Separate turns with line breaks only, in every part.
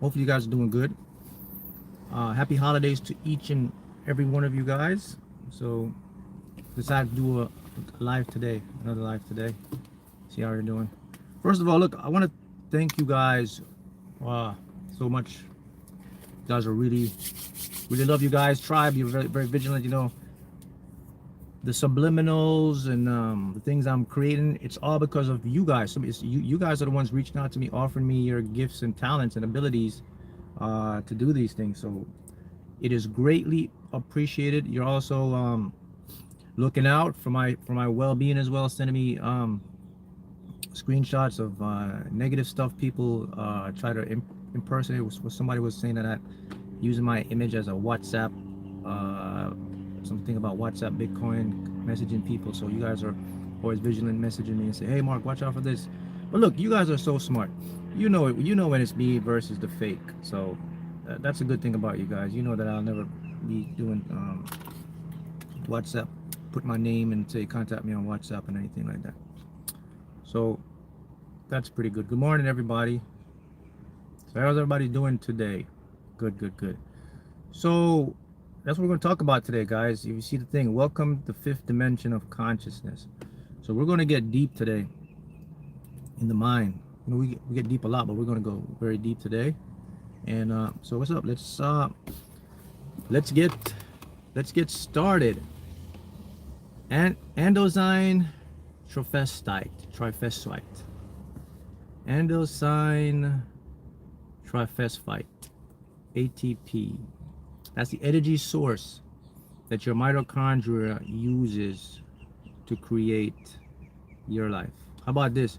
Hopefully you guys are doing good. Happy holidays to each and every one of you guys. So decided to do a live today, another live today. See how you're doing. First of all, look, I want to thank you guys so much. You guys are really love you guys. Tribe, you're very vigilant. The subliminals and the things I'm creating. It's all because of you guys. So you guys are the ones reaching out to me, offering me your gifts and talents and abilities to do these things. So it is greatly appreciated. You're also looking out for my well-being as well, sending me screenshots of negative stuff people try to impersonate. Somebody was saying that using my image as a WhatsApp, something about WhatsApp Bitcoin messaging people. So you guys are always vigilant, messaging me and say, hey Mark, watch out for this. But look, you guys are so smart. You know it. You know when it's me versus the fake. So that's a good thing about you guys. You know that I'll never be doing WhatsApp, put my name and say contact me on WhatsApp and anything like that. So that's pretty good. Good morning, everybody. So how's everybody doing today? Good. So that's what we're going to talk about today, guys. If you see the thing, welcome to the fifth dimension of consciousness. So we're going to get deep today in the mind. We get deep a lot, but we're going to go very deep today. And so what's up? Let's get started. Andosine trifesite. Andosine trifesite, ATP. That's the energy source that your mitochondria uses to create your life. How about this?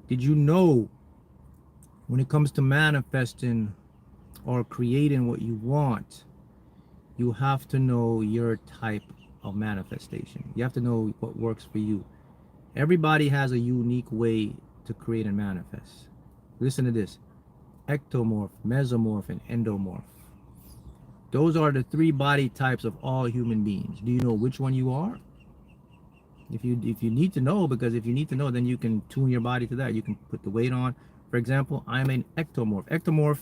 Did you know when it comes to manifesting or creating what you want, you have to know your type of manifestation. You have to know what works for you. Everybody has a unique way to create and manifest. Listen to this. Ectomorph, mesomorph, and endomorph. Those are the three body types of all human beings. Do you know which one you are? If you need to know, because if you need to know, then you can tune your body to that. You can put the weight on. For example, I'm an ectomorph. Ectomorph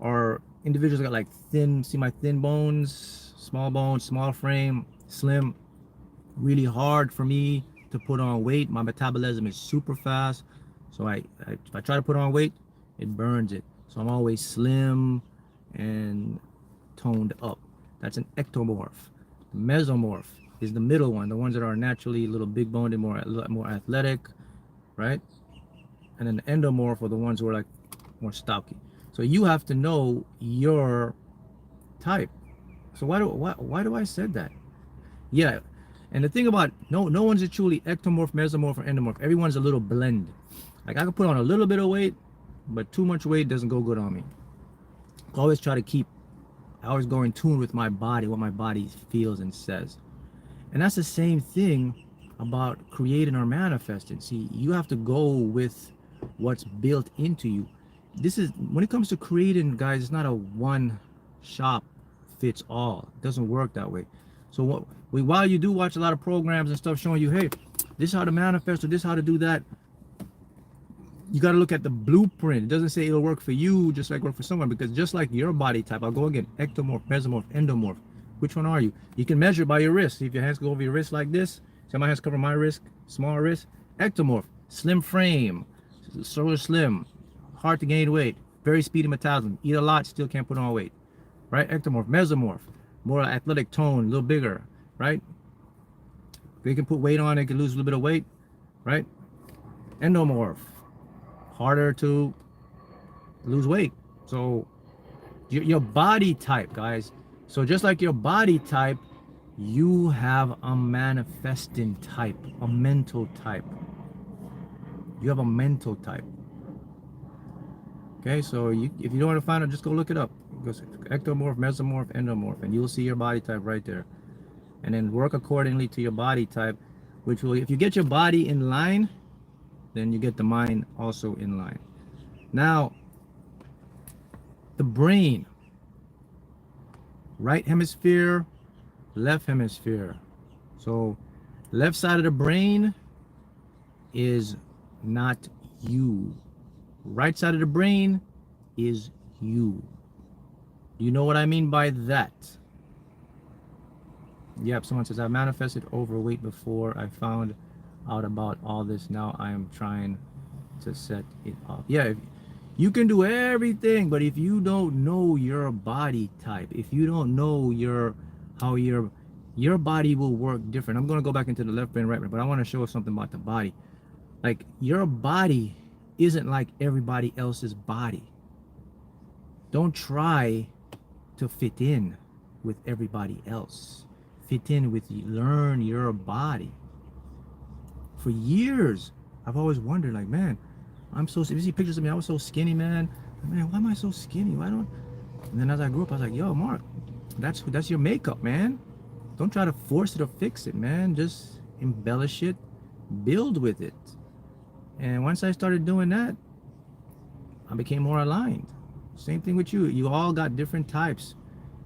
are individuals that got like thin, see my thin bones, small frame, slim, really hard for me to put on weight. My metabolism is super fast. So if I try to put on weight, it burns it. So I'm always slim and toned up. That's an ectomorph. The mesomorph is the middle one, the ones that are naturally a little big boned and more athletic, right? And then the endomorph are the ones who are like more stocky. So you have to know your type. So why do I said that? Yeah, and the thing about no one's a truly ectomorph, mesomorph, or endomorph. Everyone's a little blend. Like I can put on a little bit of weight, but too much weight doesn't go good on me. I always go in tune with my body, what my body feels and says. And that's the same thing about creating or manifesting. See, you have to go with what's built into you. This is, when it comes to creating, guys, it's not a one shop fits all. It doesn't work that way. So while you do watch a lot of programs and stuff showing you, hey, this is how to manifest or this is how to do that, you got to look at the blueprint. It doesn't say it'll work for you just like work for someone, because just like your body type, I'll go again, ectomorph, mesomorph, endomorph. Which one are you? You can measure by your wrist. See if your hands go over your wrist like this. See my hands cover my wrist, small wrist. Ectomorph, slim frame, so slim, hard to gain weight, very speedy metabolism, eat a lot, still can't put on weight, right? Ectomorph, mesomorph, more athletic tone, a little bigger, right? They can put weight on, they can lose a little bit of weight, right? Endomorph, harder to lose weight. So your body type, guys. So just like your body type, you have a manifesting type, a mental type. You have a mental type. Okay, so if you don't want to find it, just go look it up. Go ectomorph, mesomorph, endomorph, and you'll see your body type right there. And then work accordingly to your body type, which will, if you get your body in line, then you get the mind also in line. Now, the brain, right hemisphere, left hemisphere. So left side of the brain is not you. Right side of the brain is you. Do you know what I mean by that? Yep, someone says, I manifested overweight before I found out about all this. Now I am trying to set it up. Yeah, you can do everything, but if you don't know your body type, if you don't know how your body will work different. I'm going to go back into the left brain, right brain, but I want to show something about the body. Like, your body isn't like everybody else's body. Don't try to fit in with everybody else. Fit in with you. Learn your body. For years, I've always wondered, like, man, I'm so, if you see pictures of me, I was so skinny, man. Man, why am I so skinny? Why don't? And then as I grew up, I was like, yo, Mark, that's your makeup, man. Don't try to force it or fix it, man. Just embellish it, build with it. And once I started doing that, I became more aligned. Same thing with you. You all got different types.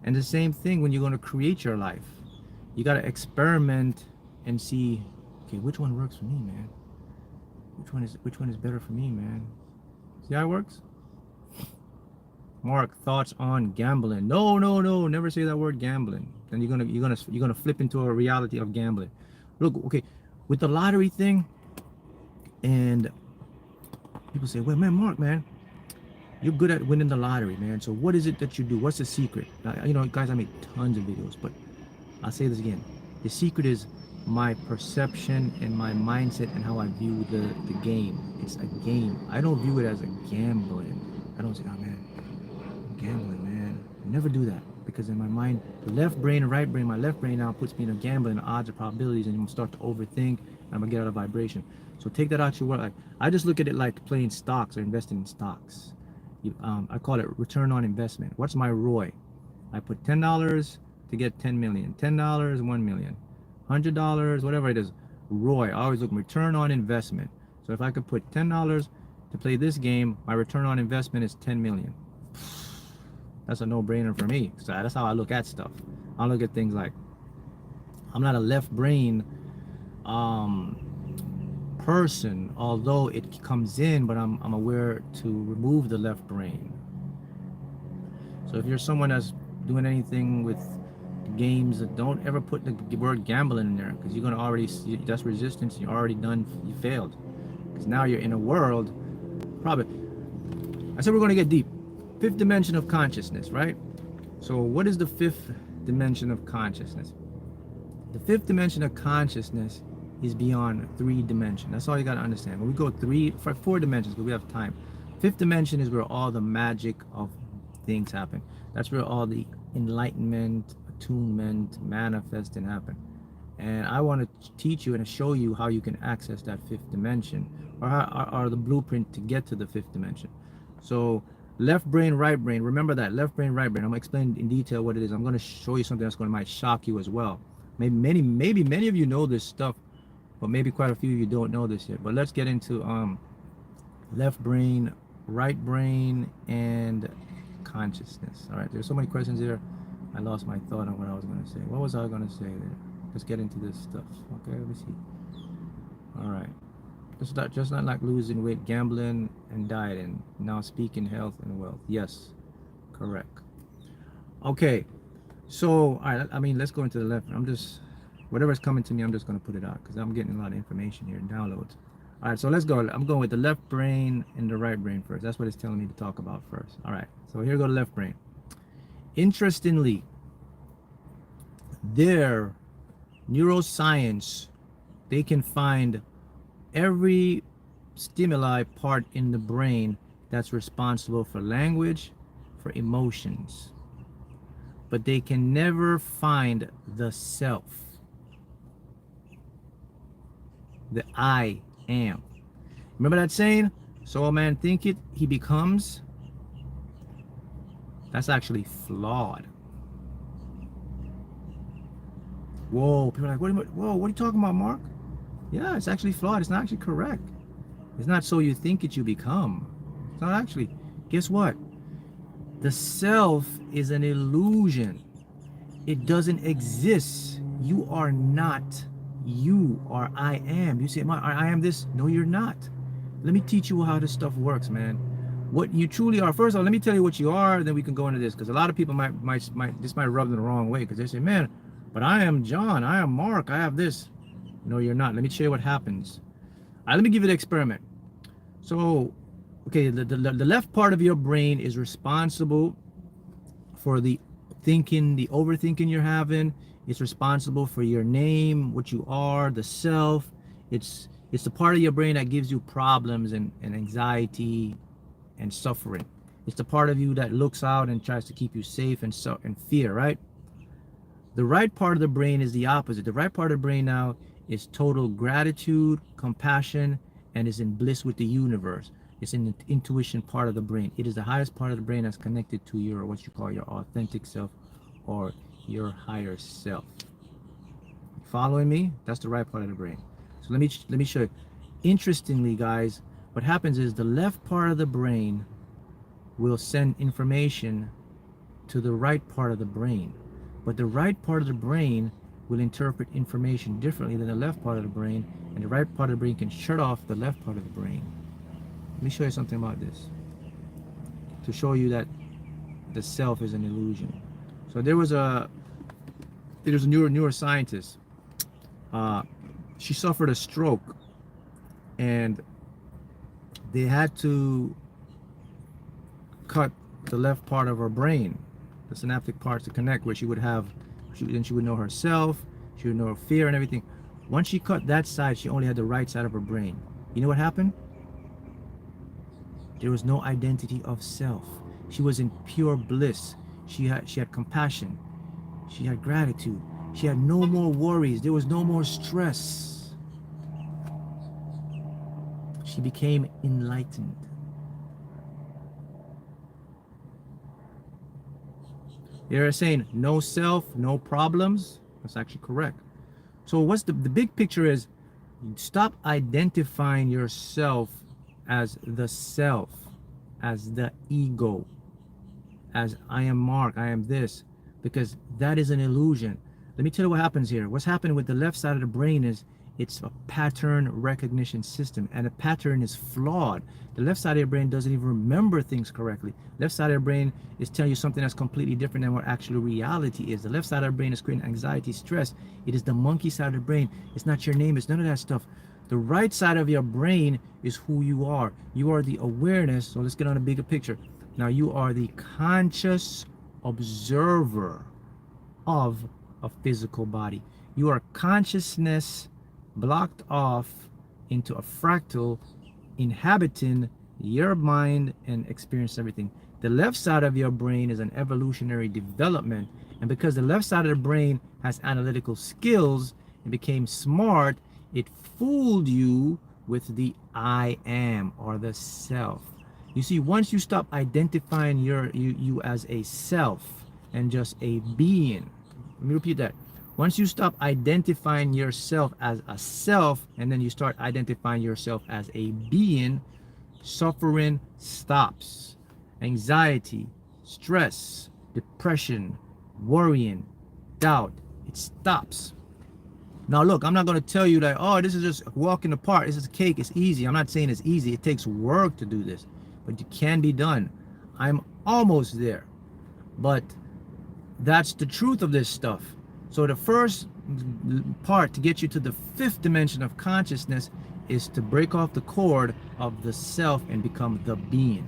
And the same thing when you're going to create your life. You got to experiment and see, okay, which one works for me, man? Which one is better for me, man? See how it works? Mark, thoughts on gambling? No, never say that word, gambling. Then you're gonna flip into a reality of gambling. Look, okay, with the lottery thing, and people say, well, man, Mark, man, you're good at winning the lottery, man. So what is it that you do? What's the secret? Guys, I make tons of videos, but I'll say this again. The secret is my perception and my mindset and how I view the game. It's a game. I don't view it as a gambling. I don't say, oh man, I'm gambling, man. I never do that, because in my mind, the left brain and right brain, my left brain now puts me in a gambling, odds or probabilities, and you start to overthink, and I'm gonna get out of vibration. So take that out of your world. I just look at it like playing stocks or investing in stocks. I call it return on investment. What's my ROI? I put $10 to get 10 million, $10, 1 million, $100, whatever it is. ROI, I always look return on investment. So if I could put $10 to play this game, my return on investment is 10 million. That's a no-brainer for me. So that's how I look at stuff. I look at things like, I'm not a left brain person, although it comes in, but I'm aware to remove the left brain. So if you're someone that's doing anything with games, don't ever put the word gambling in there, because you're gonna already see that's resistance. You're already done. You failed, because now you're in a world. Probably, I said we're gonna get deep. Fifth dimension of consciousness, right? So what is the fifth dimension of consciousness? The fifth dimension of consciousness is beyond 3 dimensions. That's all you got to understand. When we go 4 dimensions, because we have time. Fifth dimension is where all the magic of things happen. That's where all the enlightenment, attunement, manifesting happen. And I want to teach you and show you how you can access that fifth dimension, or the blueprint to get to the fifth dimension. So left brain, right brain. Remember that left brain, right brain. I'm gonna explain in detail what it is. I'm gonna show you something that's going to might shock you as well. Maybe many of you know this stuff, but maybe quite a few of you don't know this yet. But let's get into left brain, right brain, and consciousness. All right, there's so many questions here. I lost my thought on what I was going to say. What was I going to say there? Let's get into this stuff. Okay, let me see. All right, just not like losing weight, gambling, and dieting. Now speaking health and wealth. Yes, correct. Okay, so all right. I mean, let's go into the left. Whatever's coming to me, I'm just going to put it out, because I'm getting a lot of information here, downloads. All right, so let's go. I'm going with the left brain and the right brain first. That's what it's telling me to talk about first. All right, so here go the left brain. Interestingly, their neuroscience, they can find every stimuli part in the brain that's responsible for language, for emotions, but they can never find the self. The I am. Remember that saying? So a man thinketh, he becomes. That's actually flawed. Whoa, people are like, what are you talking about, Mark? Yeah, it's actually flawed. It's not actually correct. It's not so you think it, you become. It's not actually. Guess what? The self is an illusion. It doesn't exist. You are not. You are I am. You say, I am this. No, you're not. Let me teach you how this stuff works, man. what you truly are. First of all, let me tell you what you are, then we can go into this, because a lot of people might this might rub them the wrong way, because they say, man, but I am John, I am Mark, I have this. No, you're not. Let me show you what happens. Let me give you the experiment. So, okay, the left part of your brain is responsible for the thinking, the overthinking you're having. It's responsible for your name, what you are, the self. It's the part of your brain that gives you problems and anxiety and suffering. It's the part of you that looks out and tries to keep you safe and fear, right? The right part of the brain is the opposite. The right part of the brain now is total gratitude, compassion, and is in bliss with the universe. It's in the intuition part of the brain. It is the highest part of the brain that's connected to your, what you call your authentic self, or your higher self. Following me? That's the right part of the brain. So let me show you. Interestingly, guys, what happens is the left part of the brain will send information to the right part of the brain, but the right part of the brain will interpret information differently than the left part of the brain, and the right part of the brain can shut off the left part of the brain. Let me show you something about this to show you that the self is an illusion. So there was a neuroscientist. She suffered a stroke, and they had to cut the left part of her brain, the synaptic parts to connect, where she would know herself, she would know her fear and everything. Once she cut that side, she only had the right side of her brain. You know what happened? There was no identity of self. She was in pure bliss. She had compassion. She had gratitude. She had no more worries. There was no more stress. She became enlightened. They're saying no self, no problems. That's actually correct. So what's the big picture is, stop identifying yourself as the self, as the ego, as I am Mark, I am this, because that is an illusion. Let me tell you what happens here. What's happening with the left side of the brain is it's a pattern recognition system, and a pattern is flawed. The left side of your brain doesn't even remember things correctly. Left side of your brain is telling you something that's completely different than what actual reality is. The left side of the brain is creating anxiety, stress. It is the monkey side of the brain. It's not your name. It's none of that stuff. The right side of your brain is who you are. You are the awareness. So let's get on a bigger picture. Now you are the conscious observer of a physical body. You are consciousness blocked off into a fractal, inhabiting your mind and experience everything. The left side of your brain is an evolutionary development, and because the left side of the brain has analytical skills and became smart, it fooled you with the I am, or the self. You see, once you stop identifying you as a self and just a being, let me repeat that. Once you stop identifying yourself as a self, and then you start identifying yourself as a being, suffering stops. Anxiety, stress, depression, worrying, doubt, it stops. Now look, I'm not going to tell you that, oh, this is just a walk in the park, this is a cake, it's easy. I'm not saying it's easy. It takes work to do this, but it can be done. I'm almost there, but that's the truth of this stuff. So the first part to get you to the fifth dimension of consciousness is to break off the cord of the self and become the being.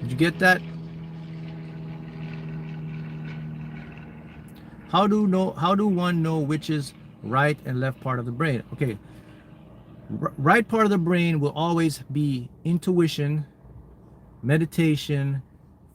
Did you get that? How do one know which is right and left part of the brain? Okay, right part of the brain will always be intuition, meditation,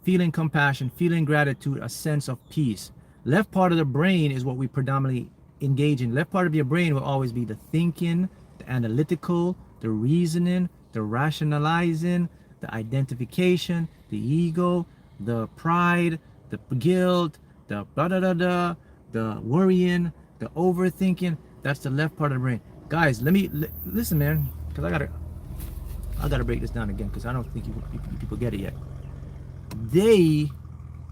feeling compassion, feeling gratitude, a sense of peace. Left part of the brain is what we predominantly engage in. Left part of your brain will always be the thinking, the analytical, the reasoning, the rationalizing, the identification, the ego, the pride, the guilt, the blah da da da, the worrying, the overthinking. That's the left part of the brain. Guys, listen, man, because I gotta break this down again, because I don't think people get it yet.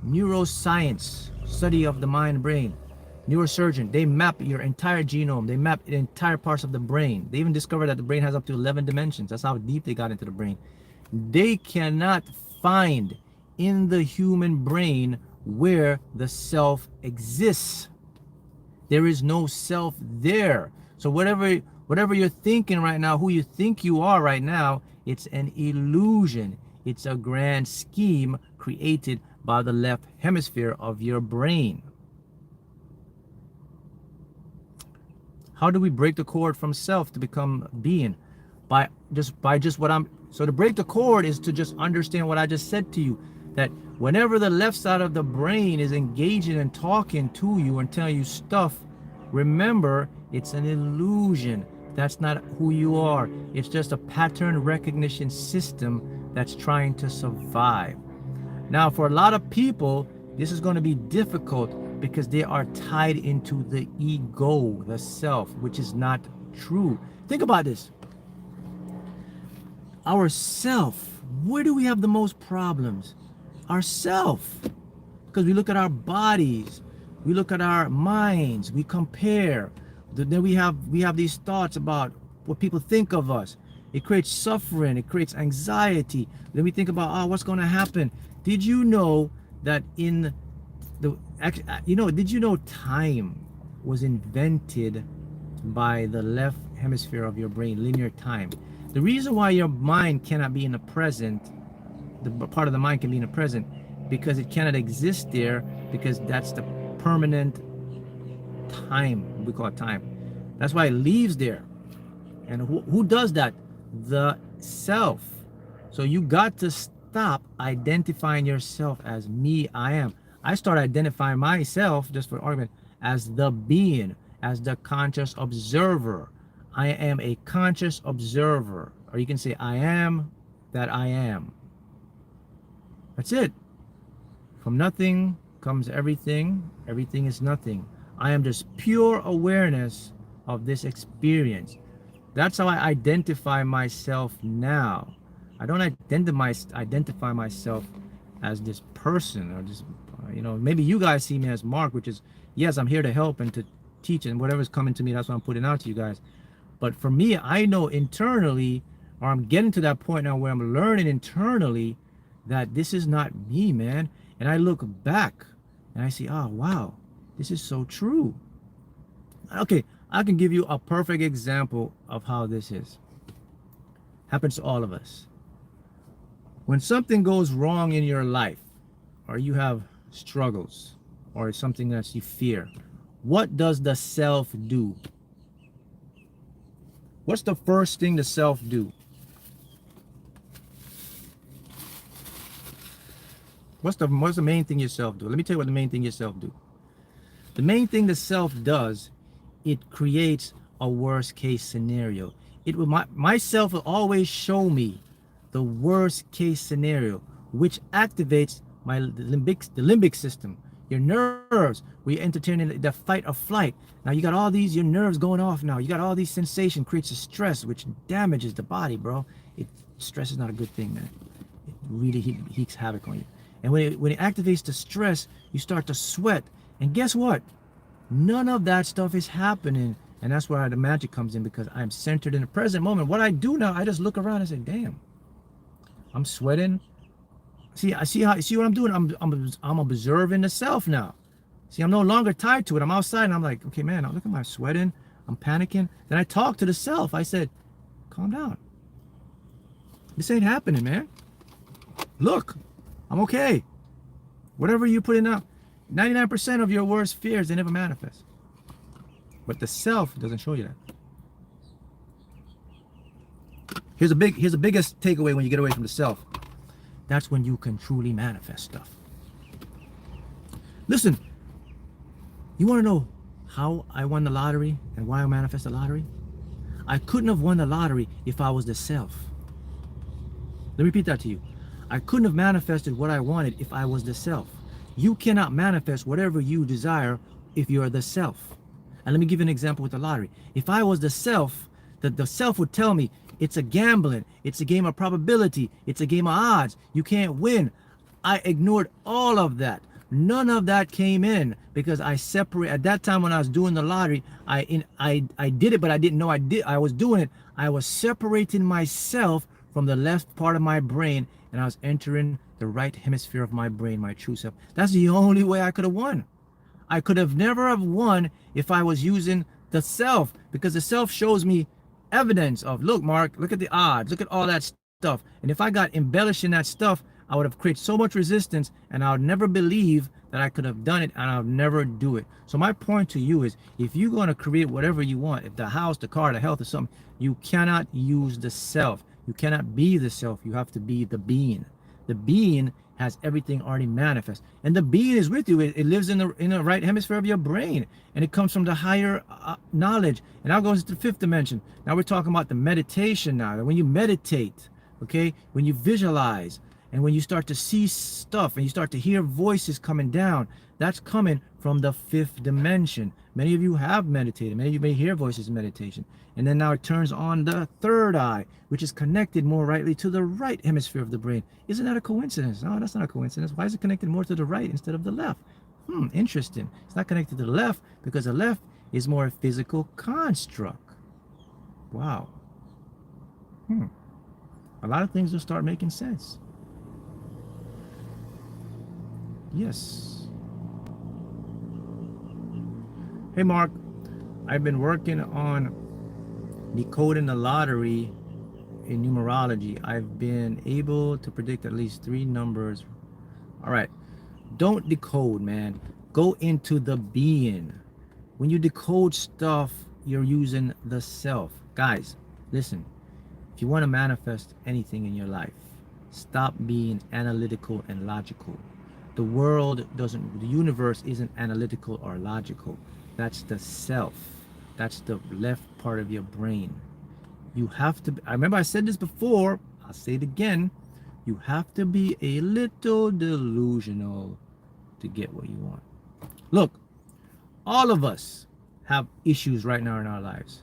Neuroscience, study of the mind and brain, neurosurgeon, they map your entire genome. They map the entire parts of the brain. They even discovered that the brain has up to 11 dimensions. That's how deep they got into the brain. They cannot find in the human brain where the self exists. There is no self there. So whatever you're thinking right now, who you think you are right now, it's an illusion. It's a grand scheme created by the left hemisphere of your brain. How do we break the cord from self to become being? By just what I'm. So to break the cord is to just understand what I just said to you, that whenever the left side of the brain is engaging and talking to you and telling you stuff, remember, it's an illusion. That's not who you are. It's just a pattern recognition system that's trying to survive. Now, for a lot of people, this is going to be difficult because they are tied into the ego, the self, which is not true. Think about this. Our self, where do we have the most problems? Our self. Because we look at our bodies, we look at our minds, we compare. Then we have these thoughts about what people think of us. It creates suffering, it creates anxiety. Then we think about, what's going to happen? Did you know that did you know time was invented by the left hemisphere of your brain, linear time? The reason why your mind cannot be in the present, the part of the mind can be in the present, because it cannot exist there, because that's the permanent time. We call it time. That's why it leaves there. And who does that? The self. So you got to stop identifying yourself as me, I am. I start identifying myself, just for argument, as the being, as the conscious observer. I am a conscious observer. Or you can say, I am that I am. That's it. From nothing comes everything. Everything is nothing. I am just pure awareness of this experience. That's how I identify myself now. I don't identify myself as this person, or just, maybe you guys see me as Mark, which is, yes, I'm here to help and to teach, and whatever's coming to me, that's what I'm putting out to you guys. But for me, I know internally, or I'm getting to that point now where I'm learning internally that this is not me, man. And I look back and I see, oh, wow, this is so true. Okay, I can give you a perfect example of how this is. Happens to all of us. When something goes wrong in your life, or you have struggles, or something that you fear, what does the self do? What's the first thing the self do? What's the main thing yourself do? Let me tell you what the main thing yourself do. The main thing the self does, it creates a worst case scenario. It will, myself will always show me the worst case scenario, which activates the limbic system, your nerves. We entertain in the fight or flight. Now you got all these, your nerves going off now. You got all these sensations, creates a stress, which damages the body, bro. Stress is not a good thing, man. It really heaps havoc on you. And when it activates the stress, you start to sweat. And guess what? None of that stuff is happening. And that's where the magic comes in, because I'm centered in the present moment. What I do now, I just look around and say, damn, I'm sweating. See what I'm doing? I'm observing the self now. See, I'm no longer tied to it. I'm outside and I'm like, okay, man, look at my sweating. I'm panicking. Then I talk to the self. I said, calm down. This ain't happening, man. Look, I'm okay. Whatever you put in out, 99% of your worst fears, they never manifest. But the self doesn't show you that. Here's the biggest takeaway when you get away from the self. That's when you can truly manifest stuff. Listen, you want to know how I won the lottery and why I manifest the lottery? I couldn't have won the lottery if I was the self. Let me repeat that to you. I couldn't have manifested what I wanted if I was the self. You cannot manifest whatever you desire if you're the self. And let me give you an example with the lottery. If I was the self, the self would tell me, it's a gambling, it's a game of probability, it's a game of odds, you can't win. I ignored all of that. None of that came in because I separate. At that time when I was doing the lottery, I did it, but I didn't know I was doing it. I was separating myself from the left part of my brain, and I was entering the right hemisphere of my brain, my true self. That's the only way I could have won. I could have never have won if I was using the self, because the self shows me evidence of, look, Mark, look at the odds, look at all that stuff. And if I got embellishing that stuff, I would have created so much resistance, and I would never believe that I could have done it, and I would never do it. So my point to you is, if you're going to create whatever you want, if the house, the car, the health, or something, you cannot use the self. You cannot be the self. You have to be the being. The being has everything already manifest, and the being is with you. It lives in the right hemisphere of your brain, and it comes from the higher knowledge. And now goes to the fifth dimension. Now we're talking about the meditation. Now when you meditate, okay, when you visualize, and when you start to see stuff and you start to hear voices coming down, that's coming from the fifth dimension. Many of you have meditated. Many of you may hear voices in meditation. And then now it turns on the third eye, which is connected more rightly to the right hemisphere of the brain. Isn't that a coincidence? No, that's not a coincidence. Why is it connected more to the right instead of the left? Interesting. It's not connected to the left because the left is more a physical construct. Wow. A lot of things will start making sense. Yes. Hey, Mark, I've been working on decoding the lottery in numerology. I've been able to predict at least 3 numbers. All right. Don't decode, man. Go into the being. When you decode stuff, you're using the self. Guys, listen. If you want to manifest anything in your life, stop being analytical and logical. The world doesn't, the universe isn't analytical or logical. That's the self. That's the left part of your brain. You have to, I remember I said this before, I'll say it again. You have to be a little delusional to get what you want. Look, all of us have issues right now in our lives.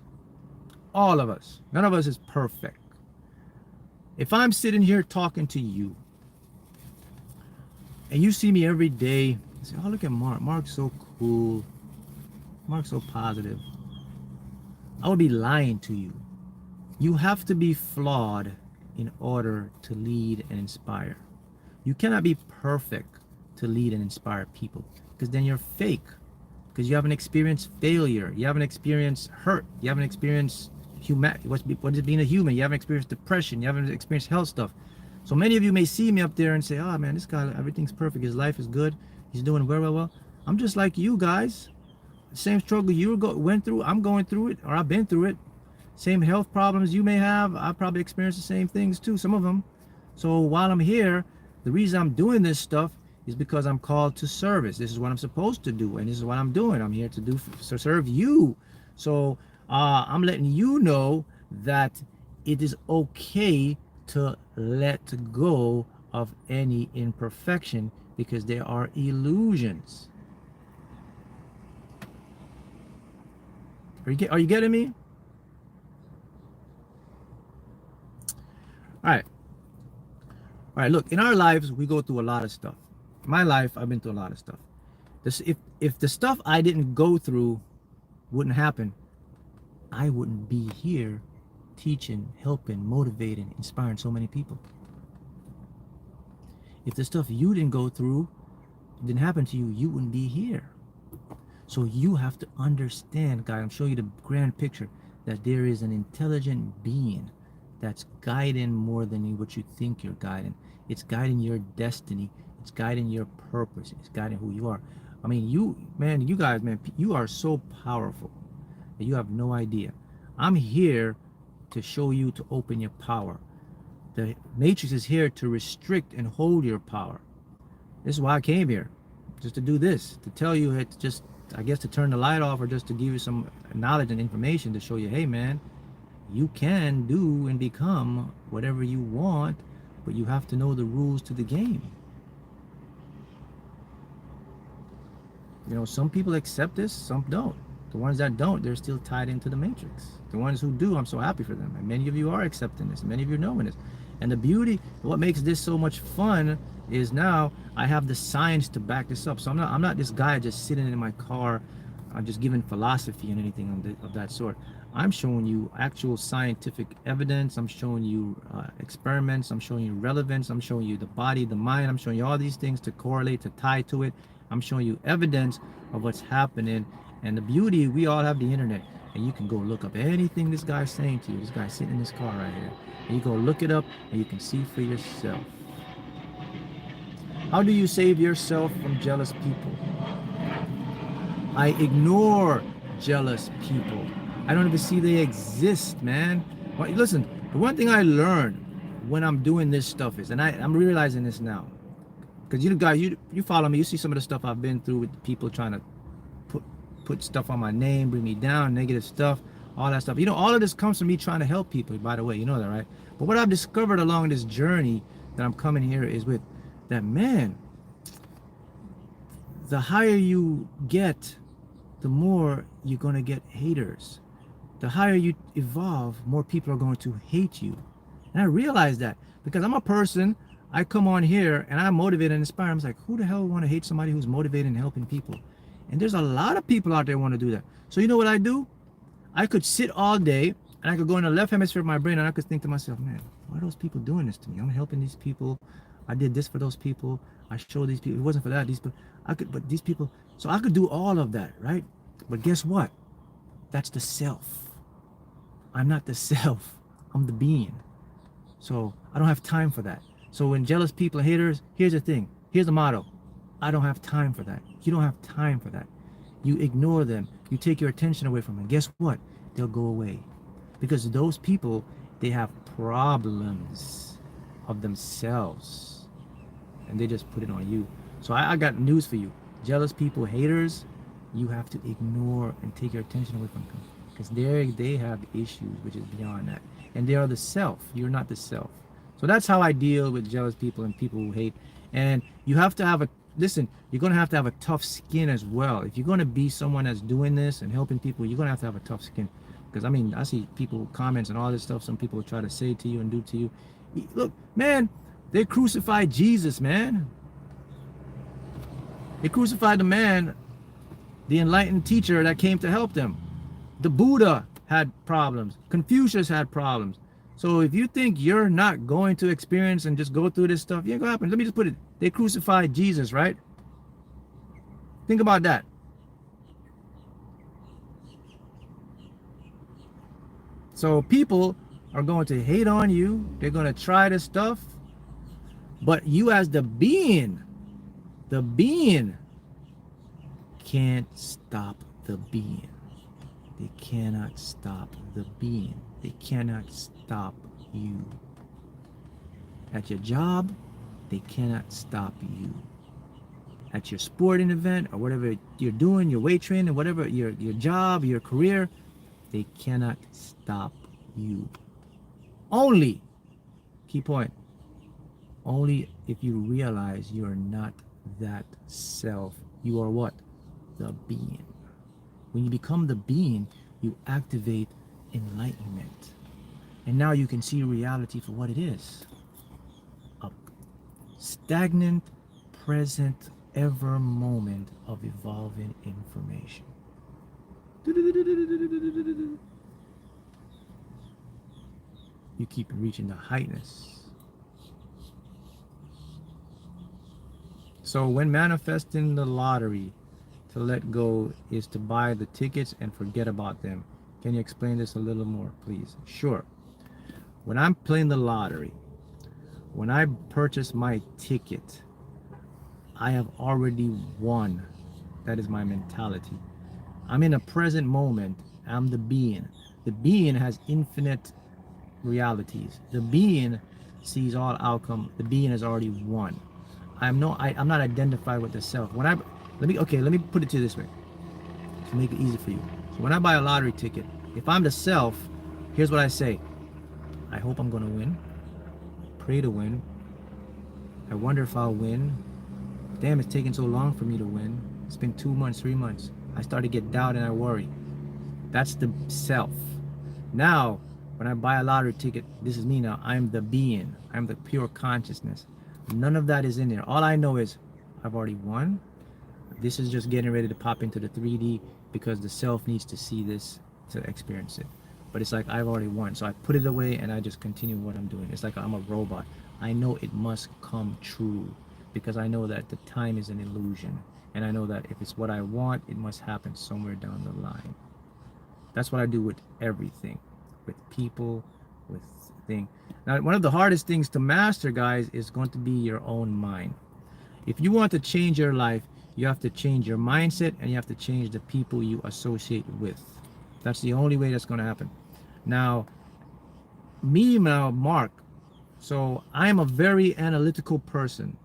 All of us. None of us is perfect. If I'm sitting here talking to you, and you see me every day, you say, oh, look at Mark. Mark's so cool. Mark's so positive. I would be lying to you. You have to be flawed in order to lead and inspire. You cannot be perfect to lead and inspire people, because then you're fake. Because you haven't experienced failure. You haven't experienced hurt. You haven't experienced what is being a human. You haven't experienced depression. You haven't experienced health stuff. So many of you may see me up there and say, oh man, this guy, everything's perfect. His life is good. He's doing well. I'm just like you guys. The same struggle you went through, I'm going through it, or I've been through it. Same health problems you may have, I probably experienced the same things too, some of them. So while I'm here, the reason I'm doing this stuff is because I'm called to service. This is what I'm supposed to do, and this is what I'm doing. I'm here to serve you. So I'm letting you know that it is okay to let go of any imperfection, because they are illusions. Are you getting me? All right, look, in our lives we go through a lot of stuff. In my life, I've been through a lot of stuff. If the stuff I didn't go through wouldn't happen, I wouldn't be here teaching, helping, motivating, inspiring so many people. If the stuff you didn't go through didn't happen to you, you wouldn't be here. So you have to understand, guys, I'm showing you the grand picture, that there is an intelligent being that's guiding more than what you think you're guiding. It's guiding your destiny. It's guiding your purpose. It's guiding who you are. I mean, you guys, you are so powerful that you have no idea. I'm here to show you to open your power. The matrix is here to restrict and hold your power. This is why I came here, just to do this, to tell you, just, I guess, to turn the light off, or just to give you some knowledge and information to show you, hey man, you can do and become whatever you want, but you have to know the rules to the game. You know, some people accept this, some don't. The ones that don't, they're still tied into the matrix. The ones who do, I'm so happy for them. And many of you are accepting this. Many of you are knowing this. And the beauty, what makes this so much fun, is now I have the science to back this up. So I'm not this guy just sitting in my car, just giving philosophy and anything of that sort. I'm showing you actual scientific evidence. I'm showing you experiments. I'm showing you relevance. I'm showing you the body, the mind. I'm showing you all these things to correlate, to tie to it. I'm showing you evidence of what's happening. And the beauty, we all have the internet, and you can go look up anything this guy's saying to you. This guy's sitting in this car right here, and you go look it up, and you can see for yourself. How do you save yourself from jealous people? I ignore jealous people. I don't even see they exist, man. Well, listen, the one thing I learned when I'm doing this stuff is, and I'm realizing this now, because you guys, you follow me, you see some of the stuff I've been through with people trying to put put stuff on my name, bring me down, negative stuff, all that stuff. All of this comes from me trying to help people. By the way, you know that, right? But what I've discovered along this journey that I'm coming here is with that, man. The higher you get, the more you're going to get haters. The higher you evolve, more people are going to hate you. And I realize that because I'm a person, I come on here and I motivate and inspire. I'm like, who the hell want to hate somebody who's motivated and helping people? And there's a lot of people out there want to do that. So you know what I do? I could sit all day and I could go in the left hemisphere of my brain and I could think to myself, man, why are those people doing this to me? I'm helping these people. I did this for those people. I showed these people. It wasn't for that. But these people. So I could do all of that, right? But guess what? That's the self. I'm not the self. I'm the being. So I don't have time for that. So when jealous people and haters, here's the thing. Here's the motto. I don't have time for that. You don't have time for that. You ignore them. You take your attention away from them. Guess what? They'll go away. Because those people, they have problems of themselves. And they just put it on you. So I got news for you. Jealous people, haters, you have to ignore and take your attention away from them. Because they have issues, which is beyond that. And they are the self. You're not the self. So that's how I deal with jealous people and people who hate. And you have to have you're going to have a tough skin as well. If you're going to be someone that's doing this and helping people, you're going to have a tough skin. Because, I see people, comments and all this stuff some people try to say to you and do to you. Look, man, they crucified Jesus, man. They crucified the man, the enlightened teacher that came to help them. The Buddha had problems. Confucius had problems. So if you think you're not going to experience and just go through this stuff, it ain't gonna happen. Let me just put it. They crucified Jesus, right? Think about that. So people are going to hate on you. They're going to try this stuff. But you as the being can't stop the being. They cannot stop the being. They cannot stop you. At your job, they cannot stop you. At your sporting event or whatever you're doing, your weight training, whatever your job, your career, they cannot stop you. Only, key point, only if you realize you're not that self. You are what? The being. When you become the being, you activate enlightenment. And now you can see reality for what it is. A stagnant, present, ever moment of evolving information. You keep reaching the heightness. So when manifesting the lottery, to let go is to buy the tickets and forget about them. Can you explain this a little more, please? Sure. When I'm playing the lottery, when I purchase my ticket, I have already won. That is my mentality. I'm in a present moment. I'm the being. The being has infinite realities. The being sees all outcome. The being has already won. I'm not identified with the self. Let me put it to you this way to make it easy for you. So when I buy a lottery ticket, if I'm the self, here's what I say. I hope I'm gonna win. Pray to win. I wonder if I'll win. Damn, it's taking so long for me to win. It's been 2 months, 3 months. I start to get doubt and I worry. That's the self. Now, when I buy a lottery ticket, this is me now. I'm the being. I'm the pure consciousness. None of that is in there. All I know is I've already won. This is just getting ready to pop into the 3D because the self needs to see this to experience it. But it's like I've already won. So I put it away and I just continue what I'm doing. It's like I'm a robot. I know it must come true because I know that the time is an illusion. And I know that if it's what I want, it must happen somewhere down the line. That's what I do with everything, with people, with things. Now, one of the hardest things to master, guys, is going to be your own mind. If you want to change your life, you have to change your mindset and you have to change the people you associate with. That's the only way that's going to happen. Now, Mark, so I am a very analytical person.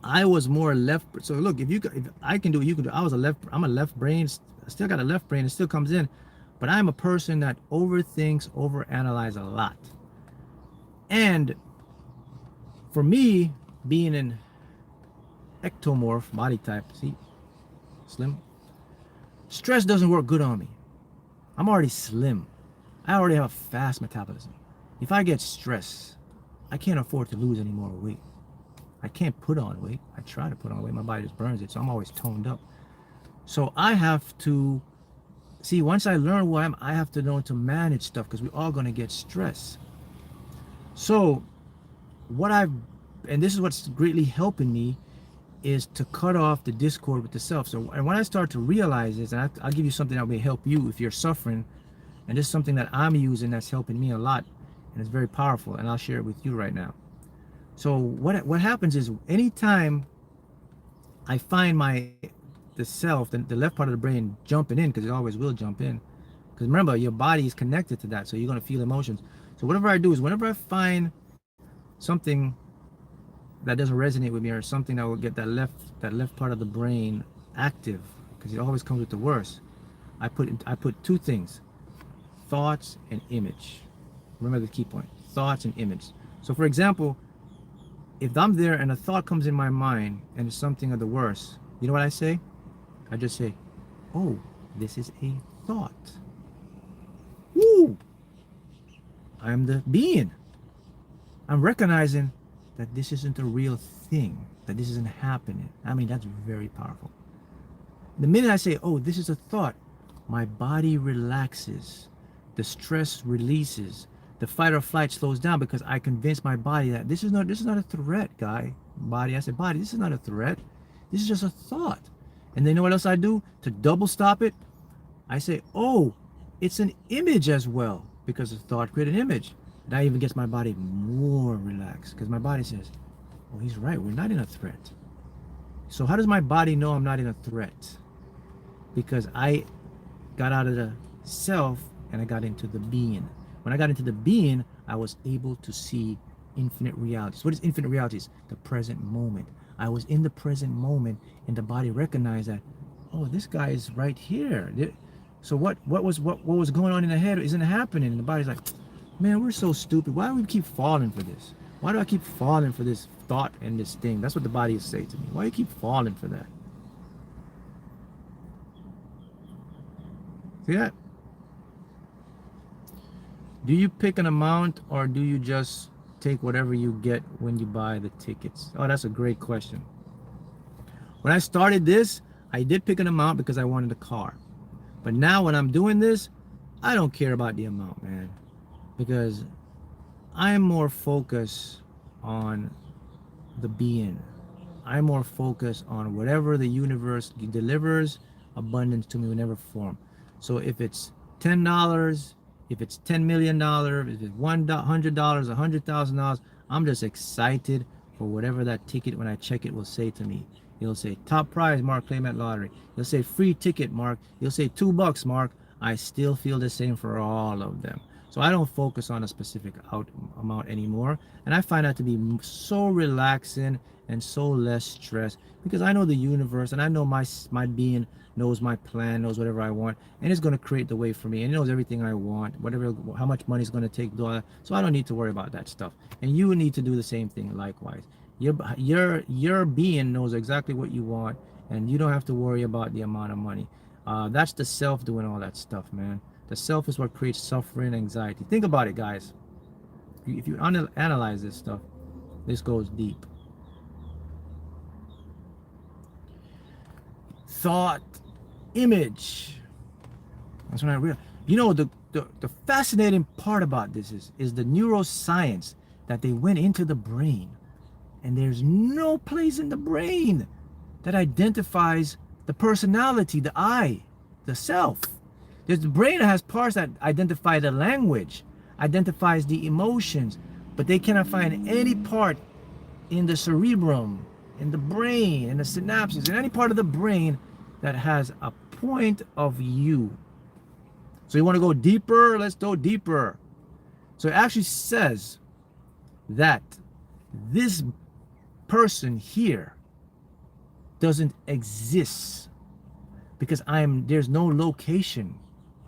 I was more left. So look, if I can do it, you can do it. I'm a left brain. I still got a left brain. It still comes in. But I'm a person that overthinks, overanalyze a lot. And for me, being an ectomorph body type, see, slim, stress doesn't work good on me. I'm already slim. I already have a fast metabolism. If I get stressed, I can't afford to lose any more weight. I can't put on weight. I try to put on weight. My body just burns it. So I'm always toned up. So I have to see, once I learn who I am, I have to know to manage stuff because we're all going to get stressed. So what I've, and this is what's greatly helping me, is to cut off the discord with the self. So, and when I start to realize this, and I'll give you something that may help you if you're suffering, and this is something that I'm using that's helping me a lot, and it's very powerful, and I'll share it with you right now. So what happens is anytime I find the self, the left part of the brain jumping in, because it always will jump in, because remember your body is connected to that, so you're going to feel emotions. So whatever I do is whenever I find something that doesn't resonate with me or something that will get that left part of the brain active, because it always comes with the worst, I put two things: thoughts and image. Remember the key point: thoughts and image. So for example, if I'm there and a thought comes in my mind and it's something of the worst, you know what I say? I just say, oh, this is a thought. Woo! I'm the being. I'm recognizing that this isn't a real thing, that this isn't happening. I mean, that's very powerful. The minute I say, oh, this is a thought, my body relaxes, the stress releases, the fight or flight slows down, because I convince my body that this is not a threat, body. I said, body, this is not a threat. This is just a thought. And then you know what else I do to double stop it? I say, oh, it's an image as well, because the thought created an image. That even gets my body more relaxed, because my body says, oh, he's right, we're not in a threat. So how does my body know I'm not in a threat? Because I got out of the self and I got into the being. When I got into the being, I was able to see infinite realities. What is infinite realities? The present moment. I was in the present moment, and the body recognized that, oh, this guy is right here. So what was going on in the head isn't happening, and the body's like, man, we're so stupid. Why do we keep falling for this? Why do I keep falling for this thought and this thing? That's what the body is saying to me. Why do you keep falling for that? See that? Do you pick an amount, or do you just take whatever you get when you buy the tickets? Oh, that's a great question. When I started this, I did pick an amount because I wanted a car. But now when I'm doing this, I don't care about the amount, man. Because I'm more focused on the being. I'm more focused on whatever the universe delivers abundance to me in whatever form. So if it's $10, if it's $10 million, if it's $100, $100,000, I'm just excited for whatever that ticket, when I check it, will say to me. It'll say top prize, Mark, claim at lottery. It'll say free ticket, Mark. It'll say $2, Mark. I still feel the same for all of them. So I don't focus on a specific amount anymore. And I find that to be so relaxing and so less stress, because I know the universe, and I know my being knows my plan, knows whatever I want, and it's going to create the way for me, and it knows everything I want, whatever, how much money is going to take, so I don't need to worry about that stuff. And you need to do the same thing likewise. Your being knows exactly what you want, and you don't have to worry about the amount of money. That's the self doing all that stuff, man. The self is what creates suffering, anxiety. Think about it, guys. If you analyze this stuff, This goes deep. Thought, image. That's when I realized. You know, the fascinating part about this is the neuroscience that they went into the brain. And there's no place in the brain that identifies the personality, the I, the self. There's the brain that has parts that identify the language, identifies the emotions, but they cannot find any part in the cerebrum, in the brain, in the synapses, in any part of the brain that has a point of view. So you want to go deeper? Let's go deeper. So it actually says that this person here doesn't exist because there's no location.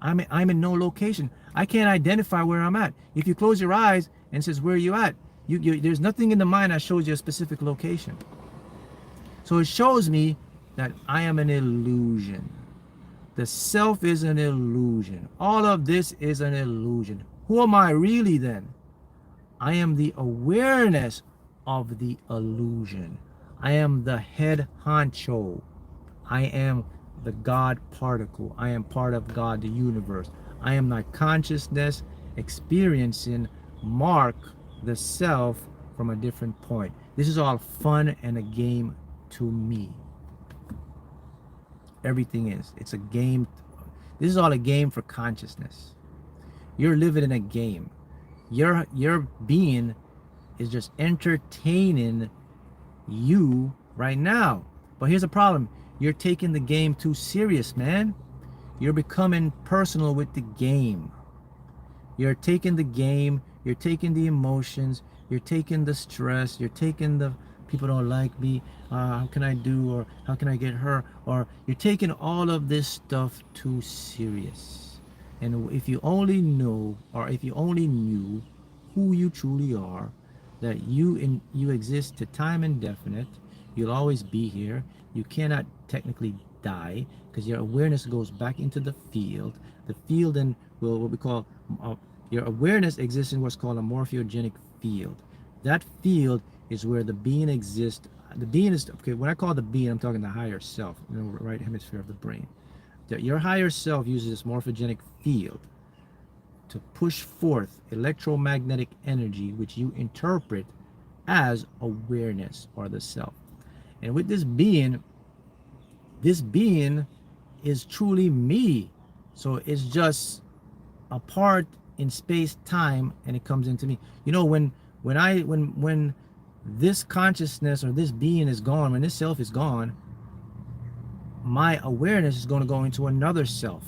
I'm in no location. I can't identify where I'm at. If you close your eyes and says where are you at, there's nothing in the mind that shows you a specific location. So it shows me that I am an illusion. The self is an illusion. All of this is an illusion. Who am I really then? I am the awareness of the illusion. I am the head honcho. I am the God particle. I am part of God, the universe. I am my consciousness experiencing Mark, the self, from a different point. This is all fun and a game to me. Everything is. It's a game. This is all a game for consciousness. You're living in a game. Your being is just entertaining you right now. But here's the problem. You're taking the game too serious, man. You're becoming personal with the game. You're taking the game, you're taking the emotions, you're taking the stress, you're taking the people don't like me, how can I do, or how can I get her, or you're taking all of this stuff too serious. And if you only know, or if you only knew who you truly are, that you exist to time indefinite, you'll always be here, you cannot technically die because your awareness goes back into the field and will what we call your awareness exists in what's called a morphogenic field. That field is where the being exists. The being is, okay, when I call the being, I'm talking the higher self, you know, right hemisphere of the brain. Your higher self uses this morphogenic field to push forth electromagnetic energy, which you interpret as awareness or the self. And with this being is truly me. So it's just a part in space time, and it comes into me. You know, when this consciousness or this being is gone, when this self is gone, my awareness is going to go into another self.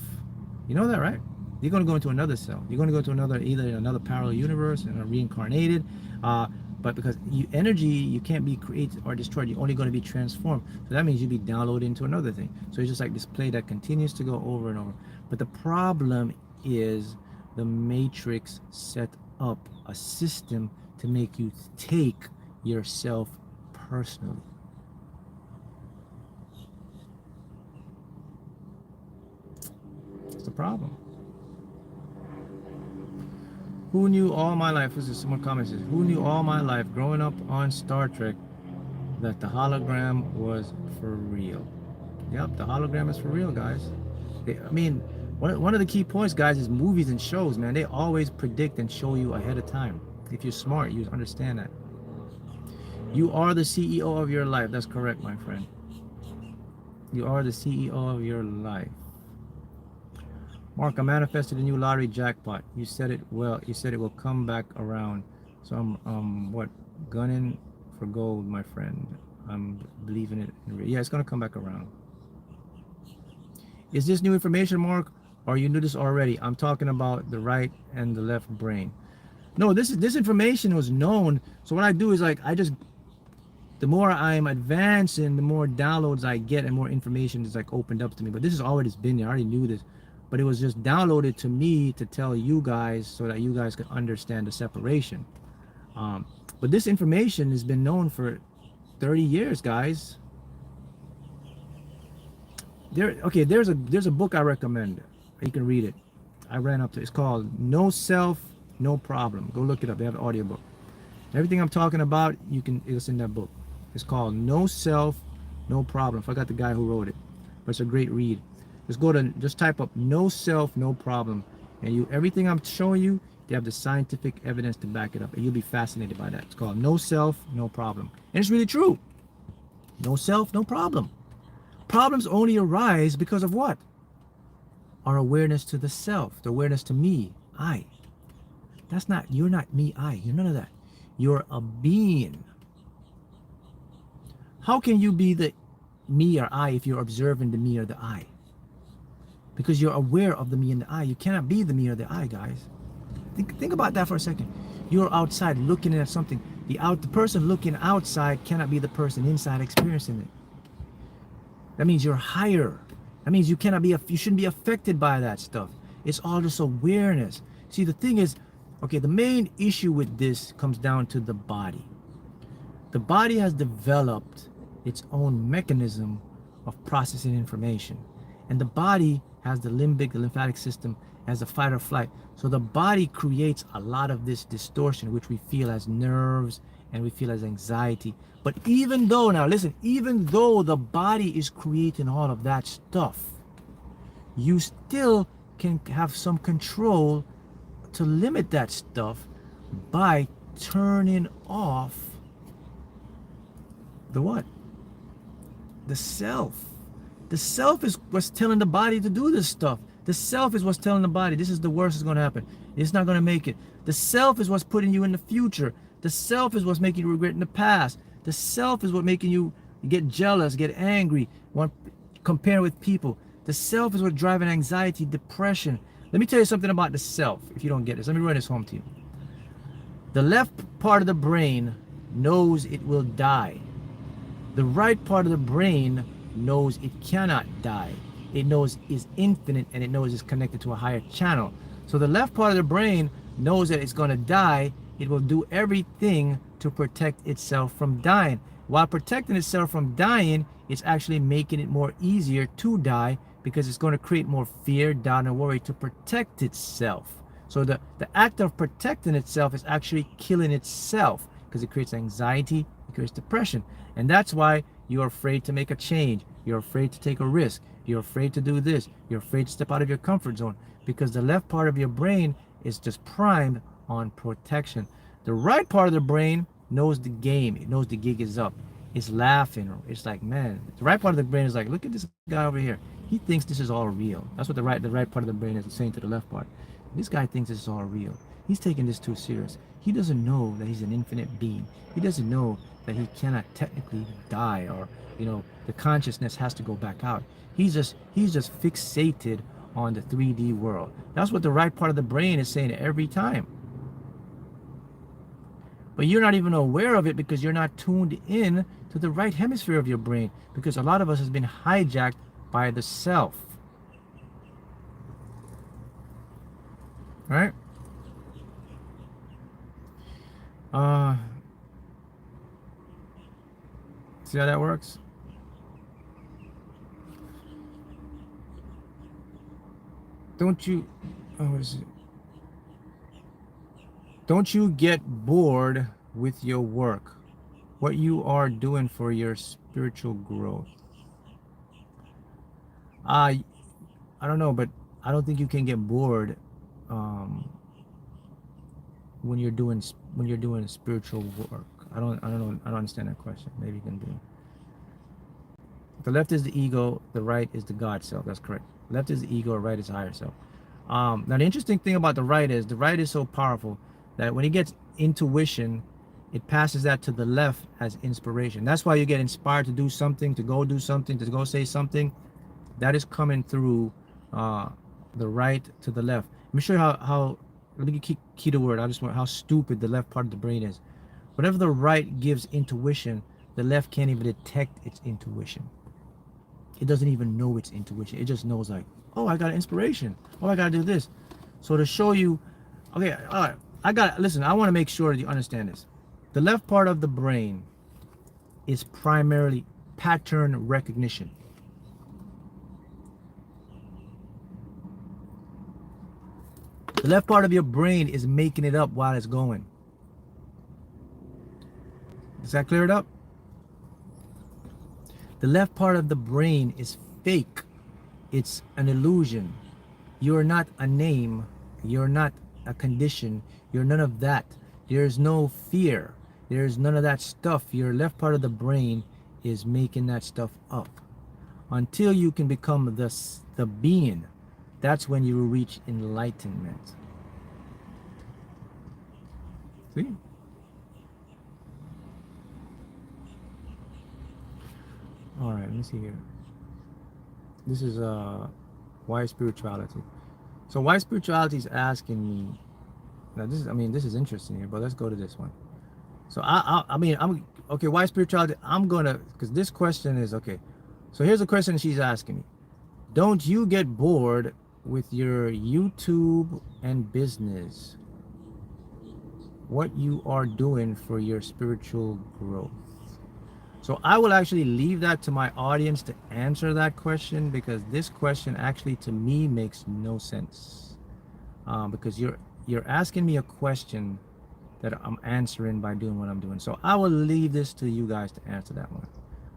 You know that, right? You're going to go into another self. You're going to go to either another parallel universe and reincarnated. But because energy, you can't be created or destroyed. You're only going to be transformed. So that means you'll be downloaded into another thing. So it's just like this play that continues to go over and over. But the problem is the matrix set up a system to make you take yourself personally. It's the problem. Who knew all my life? This is someone comments. Who knew all my life growing up on Star Trek that the hologram was for real? Yep, the hologram is for real, guys. I mean, one of the key points, guys, is movies and shows, man. They always predict and show you ahead of time. If you're smart, you understand that. You are the CEO of your life. That's correct, my friend. You are the CEO of your life. Mark, I manifested a new lottery jackpot. You said it well. You said it will come back around. So I'm gunning for gold, my friend. I'm believing it. Yeah, it's gonna come back around. Is this new information, Mark, or you knew this already? I'm talking about the right and the left brain. No, this information was known. So what I do is like the more I'm advancing, the more downloads I get and more information is like opened up to me. But this has always been there. I already knew this. But it was just downloaded to me to tell you guys so that you guys could understand the separation. But this information has been known for 30 years, guys. There's a book I recommend. You can read it. I ran up to it's called No Self, No Problem. Go look it up. They have an audiobook. Everything I'm talking about, it's in that book. It's called No Self, No Problem. I forgot the guy who wrote it, but it's a great read. Just type up No Self, No Problem, and everything I'm showing you, you have the scientific evidence to back it up, and you'll be fascinated by that. It's called No Self, No Problem, and it's really true. No self, no problem. Problems only arise because of what? Our awareness to the self, the awareness to me, I. You're not me, I. You're none of that. You're a being. How can you be the me or I if you're observing the me or the I? Because you're aware of the me and the I. You cannot be the me or the I, guys. Think about that for a second. You're outside looking at something. The person looking outside cannot be the person inside experiencing it. That means you're higher. That means you shouldn't be affected by that stuff. It's all just awareness. See, the thing is, okay, the main issue with this comes down to the body. The body has developed its own mechanism of processing information. And the body has the lymphatic system, has the fight or flight. So the body creates a lot of this distortion, which we feel as nerves and we feel as anxiety. But even though the body is creating all of that stuff, you still can have some control to limit that stuff by turning off the what? The self. The self is what's telling the body to do this stuff. The self is what's telling the body this is the worst that's going to happen. It's not going to make it. The self is what's putting you in the future. The self is what's making you regret in the past. The self is what's making you get jealous, get angry, want compare with people. The self is what's driving anxiety, depression. Let me tell you something about the self, if you don't get this. Let me run this home to you. The left part of the brain knows it will die. The right part of the brain knows it cannot die. It knows it's infinite and it knows it's connected to a higher channel. So the left part of the brain knows that it's going to die. It will do everything to protect itself from dying. While protecting itself from dying, it's actually making it more easier to die because it's going to create more fear, doubt, and worry to protect itself. So the act of protecting itself is actually killing itself because it creates anxiety, it creates depression. And that's why you're afraid to make a change. You're afraid to take a risk. You're afraid to do this. You're afraid to step out of your comfort zone because the left part of your brain is just primed on protection. The right part of the brain knows the game. It knows the gig is up. It's laughing. It's like, man, the right part of the brain is like, look at this guy over here. He thinks this is all real. That's what the right part of the brain is saying to the left part. This guy thinks this is all real. He's taking this too serious. He doesn't know that he's an infinite being. He doesn't know that he cannot technically die, or the consciousness has to go back out. He's just fixated on the 3D world. That's what the right part of the brain is saying every time. But you're not even aware of it because you're not tuned in to the right hemisphere of your brain, because a lot of us has been hijacked by the self. Right? See how that works? Don't you, what is it? Don't you get bored with your work, what you are doing for your spiritual growth? I don't know, but I don't think you can get bored when you're doing spiritual work. I don't know. I don't understand that question. Maybe you can do. The left is the ego. The right is the God self. That's correct. Left is the ego. Right is higher self. Now the interesting thing about the right is so powerful that when it gets intuition, it passes that to the left as inspiration. That's why you get inspired to do something, to go do something, to go say something. That is coming through the right to the left. Let me show you how let me key the word. I just want how stupid the left part of the brain is. Whatever the right gives intuition, the left can't even detect its intuition. It doesn't even know its intuition. It just knows like, oh, I got inspiration. Oh, I gotta do this. So to show you, okay, all right, listen, I want to make sure that you understand this. The left part of the brain is primarily pattern recognition. The left part of your brain is making it up while it's going. Does that clear it up? The left part of the brain is fake. It's an illusion. You're not a name. You're not a condition. You're none of that. There's no fear. There's none of that stuff. Your left part of the brain is making that stuff up. Until you can become the being, that's when you will reach enlightenment. See? All right, let me see here. This is why spirituality. So why spirituality is asking me. Now this is, I mean, this is interesting here, but let's go to this one. So I mean, I'm okay. Why spirituality? I'm gonna, because this question is okay. So here's a question she's asking me. Don't you get bored with your YouTube and business? What you are doing for your spiritual growth? So I will actually leave that to my audience to answer that question, because this question actually to me makes no sense. Because you're asking me a question that I'm answering by doing what I'm doing. So I will leave this to you guys to answer that one,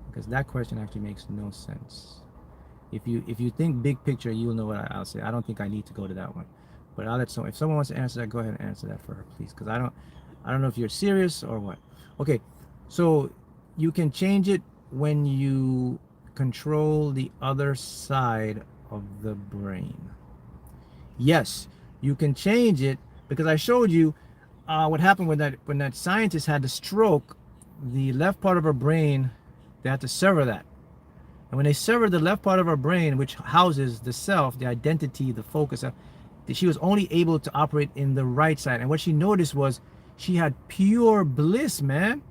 because that question actually makes no sense. If you think big picture, you'll know what I'll say. I don't think I need to go to that one, but I'll let someone. If someone wants to answer that, go ahead and answer that for her, please, because I don't know if you're serious or what. Okay, so you can change it when you control the other side of the brain. Yes, you can change it, because I showed you what happened when that scientist had the stroke. The left part of her brain, they had to sever that. And when they severed the left part of her brain, which houses the self, the identity, the focus, she was only able to operate in the right side. And what she noticed was she had pure bliss, man.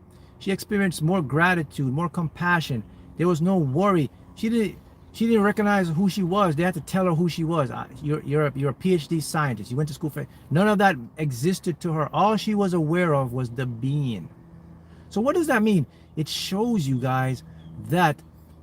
She experienced more gratitude, more compassion. There was no worry. She didn't recognize who she was. They had to tell her who she was. You're a PhD scientist. You went to school for. None of that existed to her. All she was aware of was the being. So what does that mean? It shows you guys that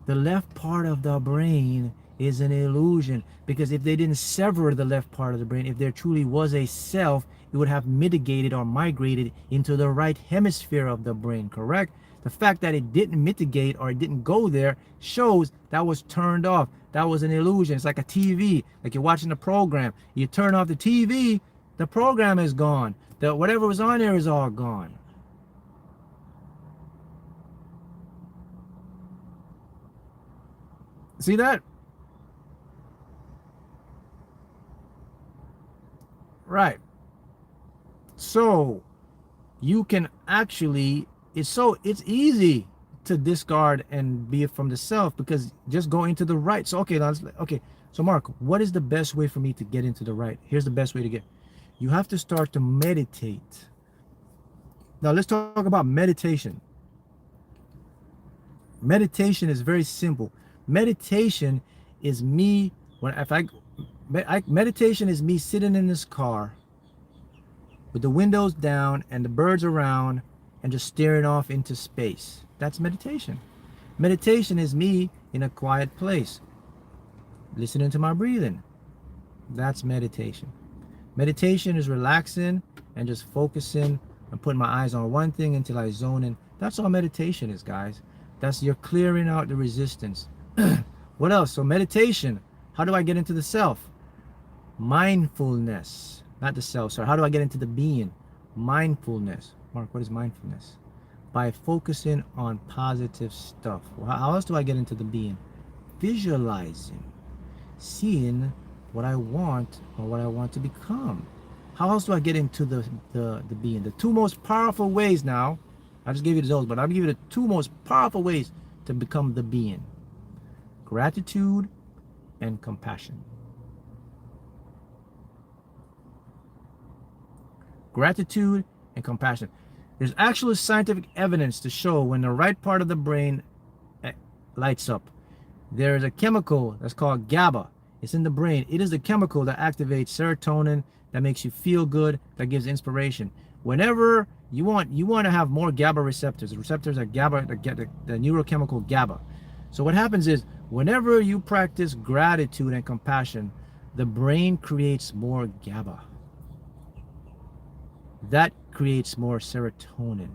the left part of the brain is an illusion, because if they didn't sever the left part of the brain, if there truly was a self, it would have mitigated or migrated into the right hemisphere of the brain, correct? The fact that it didn't mitigate or it didn't go there shows that was turned off. That was an illusion. It's like a TV, like you're watching a program. You turn off the TV, the program is gone. Whatever was on there is all gone. See that? Right. So you can actually, it's easy to discard and be it from the self, because just go into the right. So okay, okay. So Mark, what is the best way for me to get into the right? Here's the best way to get. You have to start to meditate. Now let's talk about meditation. Meditation is very simple. Meditation is me when if I meditation is me sitting in this car with the windows down and the birds around and just staring off into space. That's meditation. Meditation is me in a quiet place, listening to my breathing. That's meditation. Meditation is relaxing and just focusing and putting my eyes on one thing until I zone in. That's all meditation is, guys. That's you're clearing out the resistance. What else? So meditation, how do I get into the self? Mindfulness, not the self. So how do I get into the being? Mindfulness. Mark, what is mindfulness? By focusing on positive stuff. How else do I get into the being? Visualizing, seeing what I want or what I want to become. How else do I get into the being? The two most powerful ways now, I just gave you those, but I'll give you the two most powerful ways to become the being. Gratitude and compassion. Gratitude and compassion. There's actual scientific evidence to show when the right part of the brain lights up. There is a chemical that's called GABA. It's in the brain. It is the chemical that activates serotonin, that makes you feel good, that gives inspiration. Whenever you want to have more GABA receptors. The receptors are GABA, the neurochemical GABA. So what happens is, whenever you practice gratitude and compassion, the brain creates more GABA. That creates more serotonin.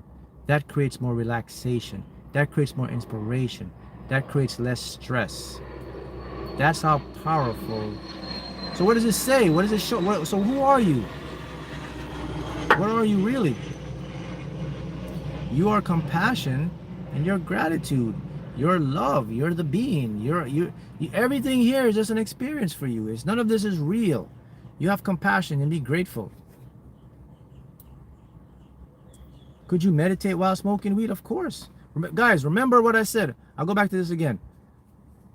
That creates more relaxation. That creates more inspiration. That creates less stress. That's how powerful. So what does it say? What does it show? So who are you? What are you really? You are compassion and your gratitude. Your love. You're the being. Everything here is just an experience for you. None of this is real. You have compassion and be grateful. Could you meditate while smoking weed? Of course. Guys, remember what I said. I'll go back to this again.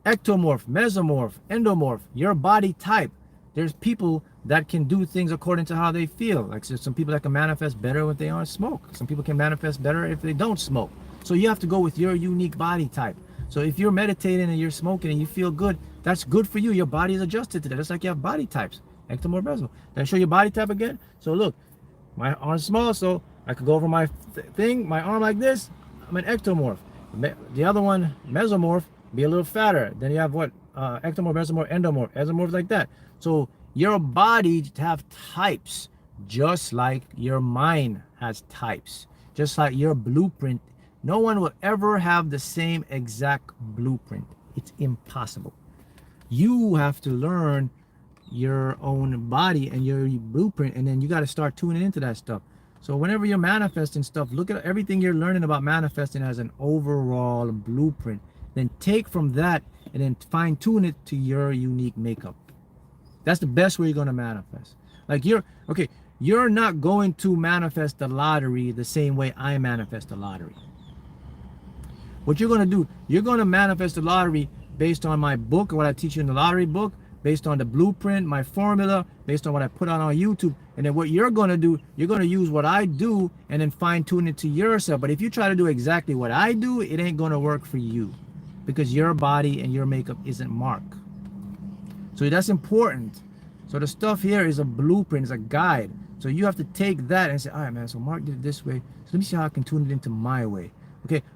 Ectomorph, mesomorph, endomorph, your body type. There's people that can do things according to how they feel. Like there's some people that can manifest better when they aren't smoke. Some people can manifest better if they don't smoke. So you have to go with your unique body type. So if you're meditating and you're smoking and you feel good, that's good for you. Your body is adjusted to that. Just like you have body types. Ectomorph, mesomorph. Did I show you body type again? So look, my arm's small, so I could go over my thing, my arm like this. I'm an ectomorph. The other one, mesomorph, be a little fatter. Then you have what? Ectomorph, mesomorph, endomorph. Mesomorph like that. So your body have types, just like your mind has types. Just like your blueprint. No one will ever have the same exact blueprint. It's impossible. You have to learn your own body and your blueprint, and then you got to start tuning into that stuff. So whenever you're manifesting stuff, look at everything you're learning about manifesting as an overall blueprint. Then take from that and then fine tune it to your unique makeup. That's the best way you're going to manifest. Like you're not going to manifest the lottery the same way I manifest the lottery. What you're going to do, you're going to manifest the lottery based on my book, what I teach you in the lottery book, based on the blueprint, my formula, based on what I put out on YouTube. And then what you're going to do, you're going to use what I do and then fine tune it to yourself. But if you try to do exactly what I do, it ain't going to work for you because your body and your makeup isn't Mark. So that's important. So the stuff here is a blueprint, it's a guide. So you have to take that and say, all right, man, so Mark did it this way. So let me see how I can tune it into my way.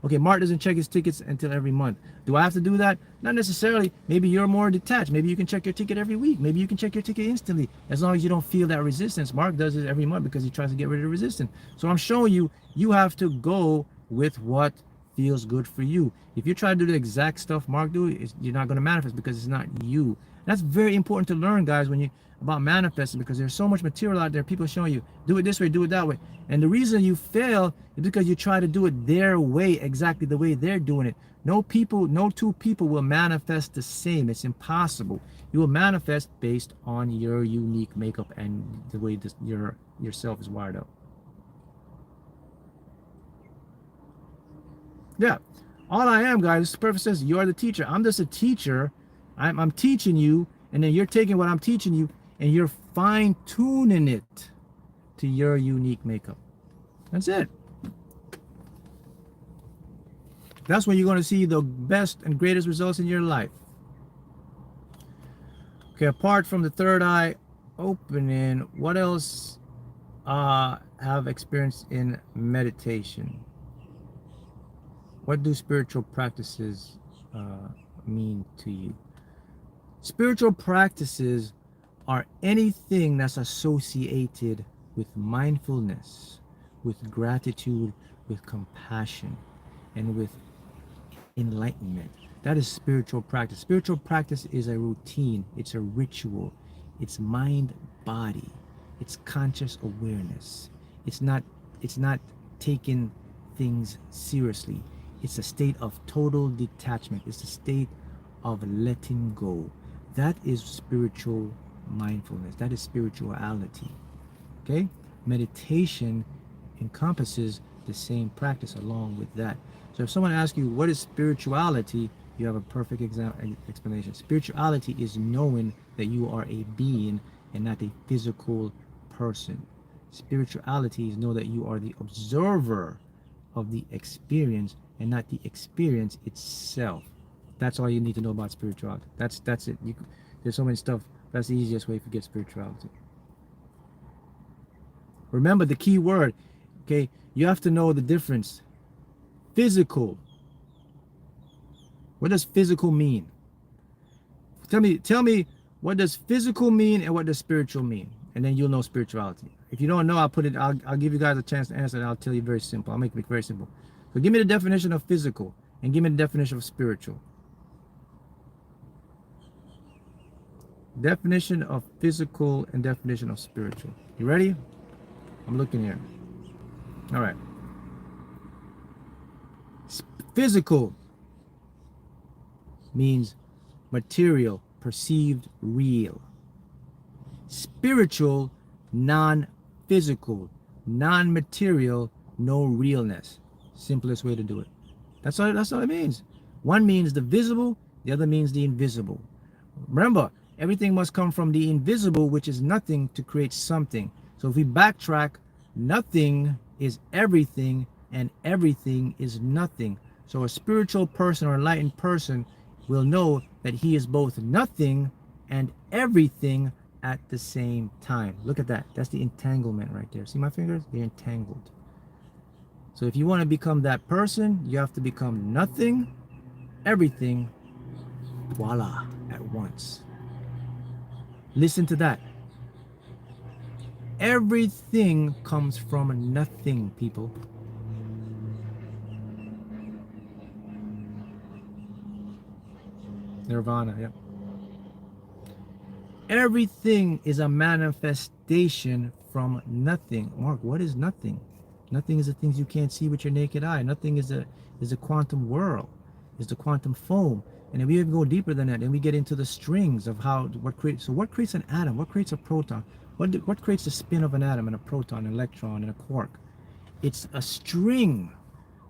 Okay, Mark doesn't check his tickets until every month. Do I have to do that? Not necessarily. Maybe you're more detached. Maybe you can check your ticket every week. Maybe you can check your ticket instantly, as long as you don't feel that resistance. Mark does it every month because he tries to get rid of the resistance. So I'm showing you, you have to go with what feels good for you. If you try to do the exact stuff Mark do, you're not going to manifest because it's not you. That's very important to learn, guys, when you about manifesting, because there's so much material out there, people showing you, do it this way, do it that way. And the reason you fail is because you try to do it their way, exactly the way they're doing it. No two people will manifest the same. It's impossible. You will manifest based on your unique makeup and the way yourself is wired up. Yeah, all I am, guys, this person says you are the teacher. I'm just a teacher. I'm teaching you, and then you're taking what I'm teaching you and you're fine-tuning it to your unique makeup. That's it. That's when you're going to see the best and greatest results in your life. Okay, apart from the third eye opening, what else have experienced in meditation? What do spiritual practices mean to you? Spiritual practices are anything that's associated with mindfulness, with gratitude, with compassion, and with enlightenment. That is spiritual practice. Spiritual practice is a routine, it's a ritual, it's mind, body, it's conscious awareness. It's not taking things seriously. It's a state of total detachment. It's a state of letting go. That is spiritual mindfulness. That is spirituality. Okay? Meditation encompasses the same practice along with that. So if someone asks you what is spirituality, you have a perfect explanation. Spirituality is knowing that you are a being and not a physical person. Spirituality is know that you are the observer of the experience and not the experience itself. That's all you need to know about spirituality. That's it. There's so many stuff. That's the easiest way to get spirituality. Remember the key word, okay? You have to know the difference. Physical. What does physical mean? Tell me what does physical mean and what does spiritual mean? And then you'll know spirituality. If you don't know, I'll put it. I'll give you guys a chance to answer, and I'll tell you very simple. I'll make it very simple. So give me the definition of physical, and give me the definition of spiritual. Definition of physical and definition of spiritual. You ready? I'm looking here. All right. Physical means material, perceived, real. Spiritual, non-physical, non-material, no realness. Simplest way to do it. That's all it means. One means the visible, the other means the invisible. Remember, everything must come from the invisible, which is nothing, to create something. So if we backtrack, nothing is everything and everything is nothing. So a spiritual person or enlightened person will know that he is both nothing and everything at the same time. Look at that. That's the entanglement right there. See my fingers? They're entangled. So if you want to become that person, you have to become nothing, everything, voila, at once. Listen to that. Everything comes from nothing, people. Nirvana, yeah. Everything is a manifestation from nothing. Mark, what is nothing? Nothing is the things you can't see with your naked eye. Nothing is a quantum world. Is the quantum foam. And if we even go deeper than that, then we get into the strings of what creates an atom? What creates a proton? What creates the spin of an atom and a proton, an electron, and a quark? It's a string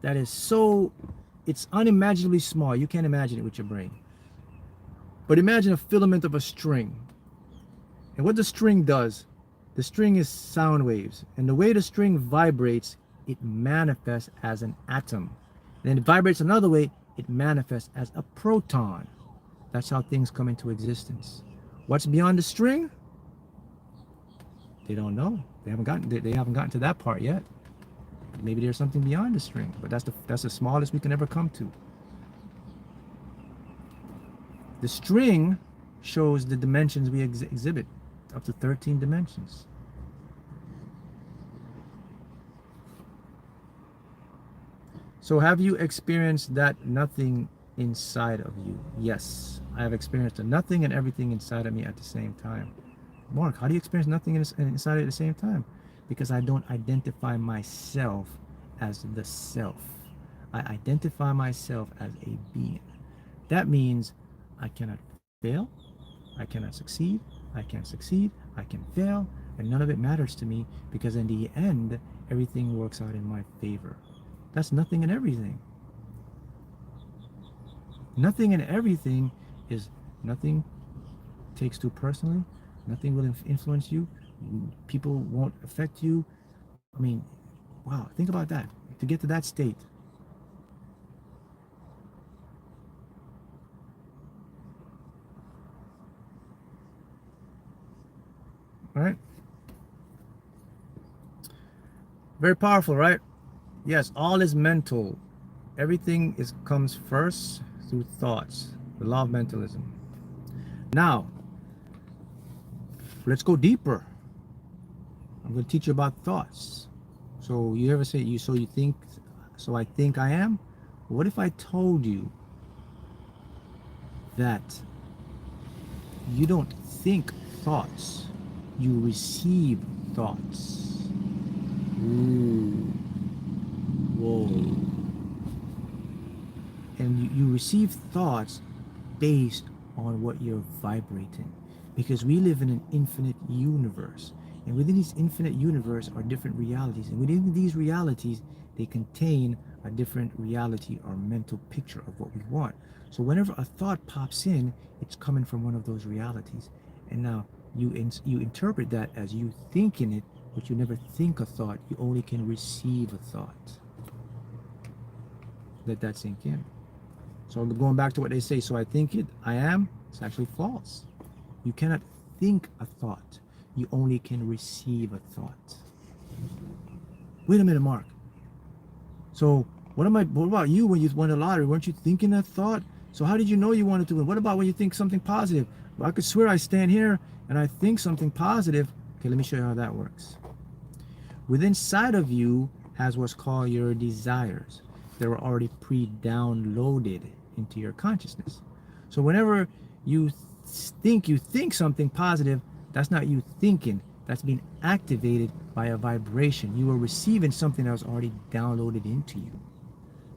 that is it's unimaginably small. You can't imagine it with your brain. But imagine a filament of a string. And what the string does, the string is sound waves. And the way the string vibrates, it manifests as an atom. Then it vibrates another way, it manifests as a proton. That's how things come into existence. What's beyond the string? They don't know. They haven't gotten to that part yet. Maybe there's something beyond the string, but that's the smallest we can ever come to. The string shows the dimensions we exhibit, up to 13 dimensions. So have you experienced that nothing inside of you? Yes, I have experienced a nothing and everything inside of me at the same time. Mark, how do you experience nothing inside at the same time? Because I don't identify myself as the self. I identify myself as a being. That means I cannot fail, I cannot succeed, I can succeed, I can fail, and none of it matters to me, because in the end, everything works out in my favor. That's nothing and everything. Nothing and everything is nothing takes too personally, nothing will influence you, people won't affect you. I mean, wow, think about that. To get to that state. Right? Very powerful, right? Yes, all is mental. Everything comes first through thoughts. The law of mentalism. Now, let's go deeper. I'm going to teach you about thoughts. So you ever say, so I think I am? What if I told you that you don't think thoughts, you receive thoughts? Ooh. Whoa. And you receive thoughts based on what you're vibrating. Because we live in an infinite universe. And within this infinite universe are different realities. And within these realities, they contain a different reality or mental picture of what we want. So whenever a thought pops in, it's coming from one of those realities. And now you interpret that as you thinking it, but you never think a thought. You only can receive a thought. Let that sink in. So going back to what they say, so I think it, I am, it's actually false. You cannot think a thought. You only can receive a thought. Wait a minute, Mark. So what about you when you won the lottery? Weren't you thinking that thought? So how did you know you wanted to win? What about when you think something positive? Well, I could swear I stand here and I think something positive. Okay, let me show you how that works. within inside of you has what's called your desires. They were already pre-downloaded into your consciousness. So whenever you think something positive, that's not you thinking. That's being activated by a vibration. You are receiving something that was already downloaded into you.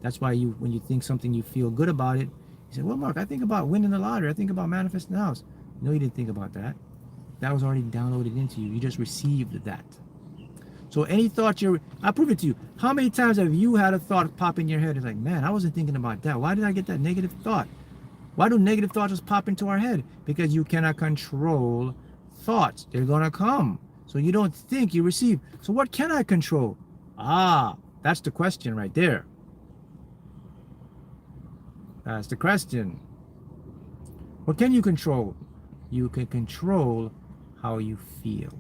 That's why when you think something, you feel good about it. You say, well, Mark, I think about winning the lottery. I think about manifesting the house. No, you didn't think about that. That was already downloaded into you. You just received that. So any thought I'll prove it to you. How many times have you had a thought pop in your head? It's like, man, I wasn't thinking about that. Why did I get that negative thought? Why do negative thoughts just pop into our head? Because you cannot control thoughts. They're going to come. So you don't think, you receive. So what can I control? That's the question right there. That's the question. What can you control? You can control how you feel.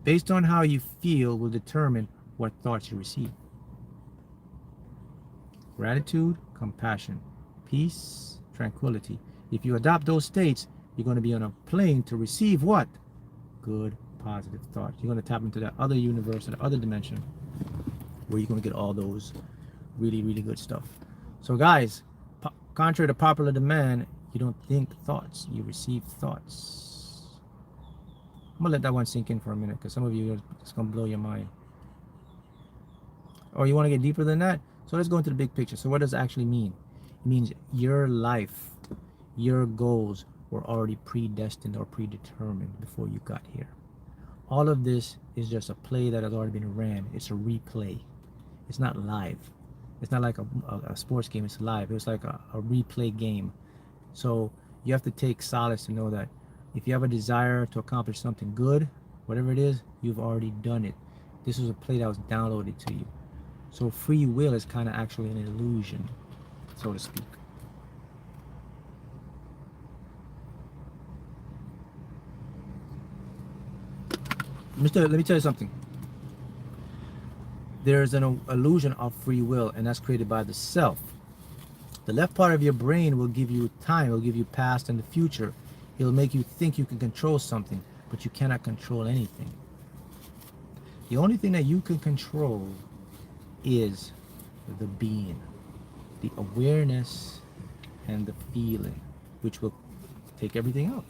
Based on how you feel will determine what thoughts you receive. Gratitude, compassion, peace, tranquility. If you adopt those states, you're going to be on a plane to receive what? Good, positive thoughts. You're going to tap into that other universe, that other dimension, where you're going to get all those really, really good stuff. So guys, contrary to popular demand, you don't think thoughts, you receive thoughts. I'm going to let that one sink in for a minute, because some of you, it's going to blow your mind. Or you want to get deeper than that? So let's go into the big picture. So what does it actually mean? It means your life, your goals were already predestined or predetermined before you got here. All of this is just a play that has already been ran. It's a replay. It's not live. It's not like a sports game. It's live. It's like a replay game. So you have to take solace to know that if you have a desire to accomplish something good, whatever it is, you've already done it. This was a play that was downloaded to you. So free will is kind of actually an illusion, so to speak. Let me tell you something. There's an illusion of free will, and that's created by the self. The left part of your brain will give you time, will give you past and the future. It'll make you think you can control something, but you cannot control anything. The only thing that you can control is the being, the awareness, and the feeling, which will take everything out.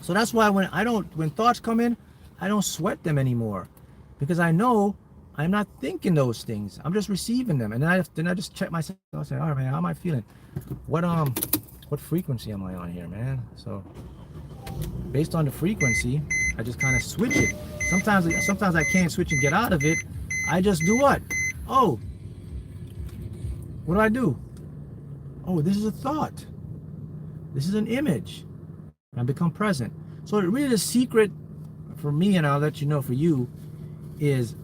So that's why when thoughts come in, I don't sweat them anymore, because I know I'm not thinking those things. I'm just receiving them, and then I just check myself. I say, all right, man, how am I feeling? What frequency am I on here, man? So based on the frequency, I just kind of switch it. Sometimes I can't switch and get out of it. I just do what? Oh, what do I do? Oh, this is a thought. This is an image. I become present. So really the secret for me, and I'll let you know for you, is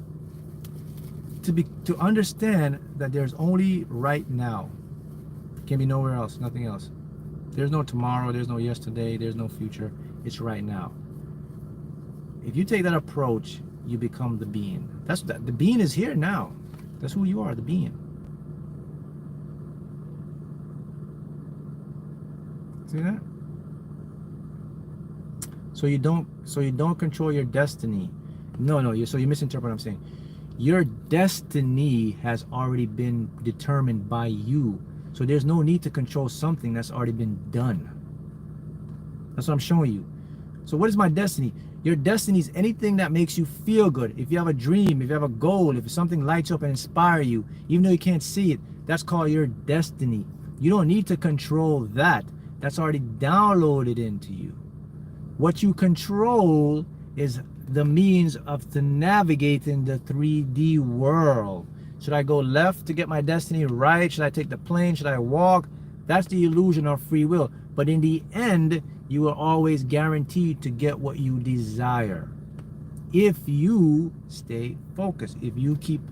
to understand that there's only right now. Can be nowhere else, nothing else. There's no tomorrow, there's no yesterday, there's no future. It's right now. If you take that approach, you become the being. The being is here now. That's who you are, the being. See that? So you don't control your destiny. No, so you misinterpret what I'm saying. Your destiny has already been determined by you. So there's no need to control something that's already been done. That's what I'm showing you. So what is my destiny? Your destiny is anything that makes you feel good. If you have a dream, if you have a goal, if something lights you up and inspires you, even though you can't see it, that's called your destiny. You don't need to control that. That's already downloaded into you. What you control is the means of to navigate in the 3D world. Should I go left to get my destiny? Right? Should I take the plane? Should I walk? That's the illusion of free will. But in the end, you are always guaranteed to get what you desire. If you stay focused, if you keep,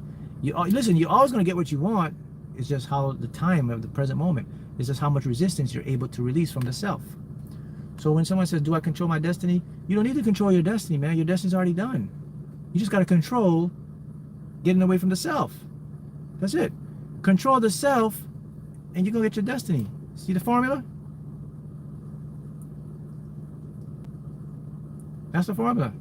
listen, you're always going to get what you want. It's just how the time of the present moment. It's just how much resistance you're able to release from the self. So when someone says, do I control my destiny? You don't need to control your destiny, man. Your destiny's already done. You just got to control getting away from the self. That's it. Control the self, and you're going to get your destiny. See the formula? That's the formula.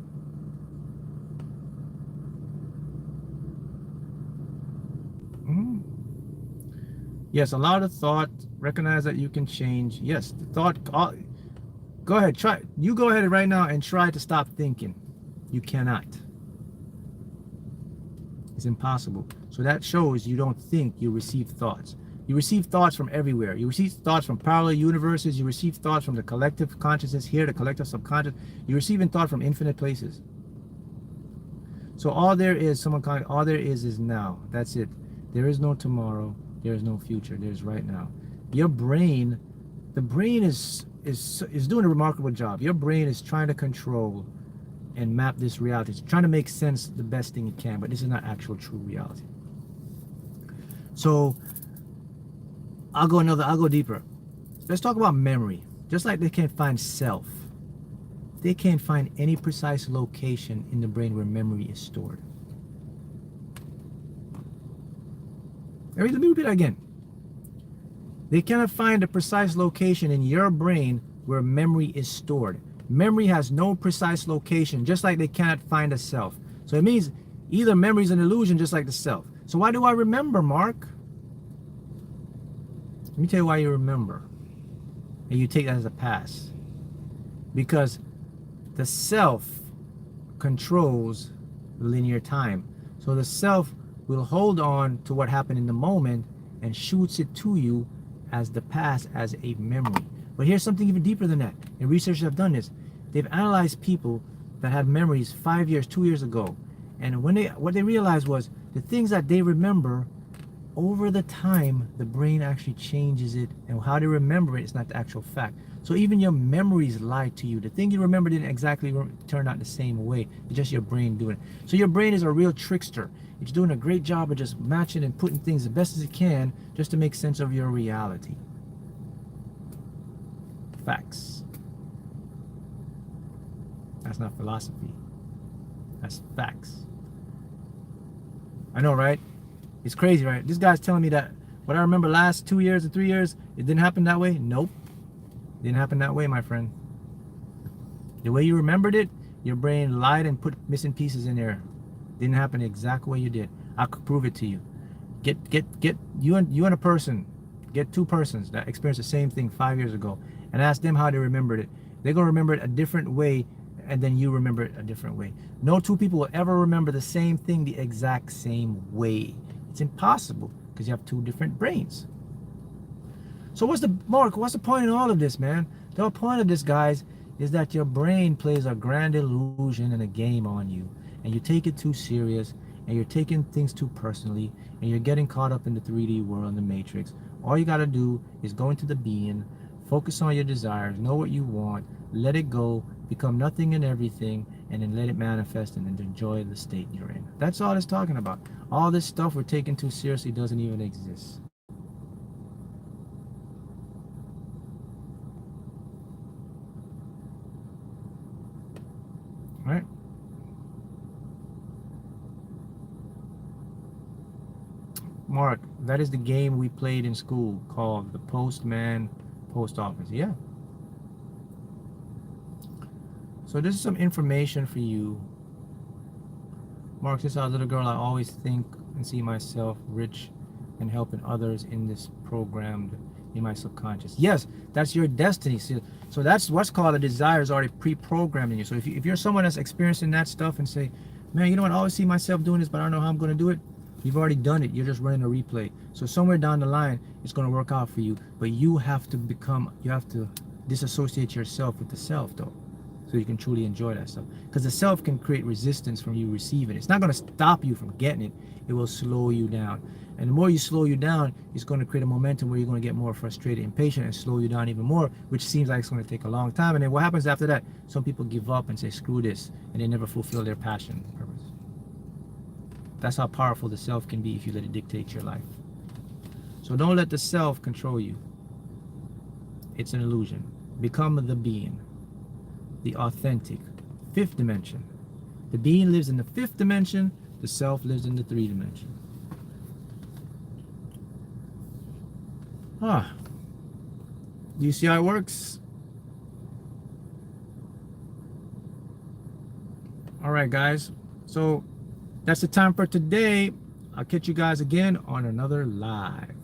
Yes, allow the thought. Recognize that you can change. Yes, the thought. Go ahead. Try. You go ahead right now and try to stop thinking. You cannot. It's impossible. So that shows you don't think, you receive thoughts. You receive thoughts from everywhere. You receive thoughts from parallel universes. You receive thoughts from the collective consciousness here, the collective subconscious. You're receiving thought from infinite places. So all there is, all there is now. That's it. There is no tomorrow. There is no future. There's right now. Your brain, the brain is doing a remarkable job. Your brain is trying to control and map this reality. It's trying to make sense the best thing it can, but this is not actual true reality. So I'll go deeper. Let's talk about memory. Just like they can't find self, they can't find any precise location in the brain where memory is stored. Let me repeat that again. They cannot find a precise location in your brain where memory is stored. Memory has no precise location, just like they cannot find a self. So it means either memory is an illusion, just like the self. So why do I remember, Mark? Let me tell you why you remember. And you take that as a pass. Because the self controls linear time. So the self will hold on to what happened in the moment and shoots it to you as the past, as a memory. But here's something even deeper than that. And researchers have done this. They've analyzed people that had memories 5 years, 2 years ago. And what they realized was the things that they remember, over the time, the brain actually changes it, and how they remember it is not the actual fact. So even your memories lie to you. The thing you remember didn't exactly turn out the same way. It's just your brain doing it. So your brain is a real trickster. It's doing a great job of just matching and putting things the best as it can just to make sense of your reality. Facts. That's not philosophy. That's facts. I know, right? It's crazy, right? This guy's telling me that what I remember last 2 years or 3 years, it didn't happen that way. Nope. It didn't happen that way, my friend. The way you remembered it, your brain lied and put missing pieces in there. Didn't happen the exact way you did. I could prove it to you. Get you and a person, get two persons that experienced the same thing 5 years ago, and ask them how they remembered it. They're gonna remember it a different way, and then you remember it a different way. No two people will ever remember the same thing the exact same way. It's impossible because you have two different brains. So what's the point in all of this, man? The whole point of this, guys, is that your brain plays a grand illusion and a game on you, and you take it too serious, and you're taking things too personally, and you're getting caught up in the 3D world and the matrix. All you got to do is go into the being, focus on your desires, know what you want, let it go, become nothing and everything, and then let it manifest and then enjoy the state you're in. That's all it's talking about. All this stuff we're taking too seriously doesn't even exist. Right? Mark, that is the game we played in school called the Postman Post Office. Yeah. So this is some information for you. Mark, since I was a little girl, I always think and see myself rich and helping others in this programmed in my subconscious. Yes, that's your destiny. So that's what's called a desire, is already pre-programmed in you. So if you're someone that's experiencing that stuff and say, man, you know what, I always see myself doing this, but I don't know how I'm going to do it. You've already done it. You're just running a replay. So somewhere down the line, it's going to work out for you. But you have to disassociate yourself with the self, though, so you can truly enjoy that stuff. Because the self can create resistance from you receiving it. It's not going to stop you from getting it. It will slow you down. And the more you slow you down, it's going to create a momentum where you're going to get more frustrated, impatient, and slow you down even more, which seems like it's going to take a long time. And then what happens after that? Some people give up and say, screw this, and they never fulfill their passion and purpose. That's how powerful the self can be if you let it dictate your life. So don't let the self control you. It's an illusion. Become the being, the authentic, fifth dimension. The being lives in the fifth dimension, the self lives in the 3 dimension. Do you see how it works? All right, guys. So that's the time for today. I'll catch you guys again on another live.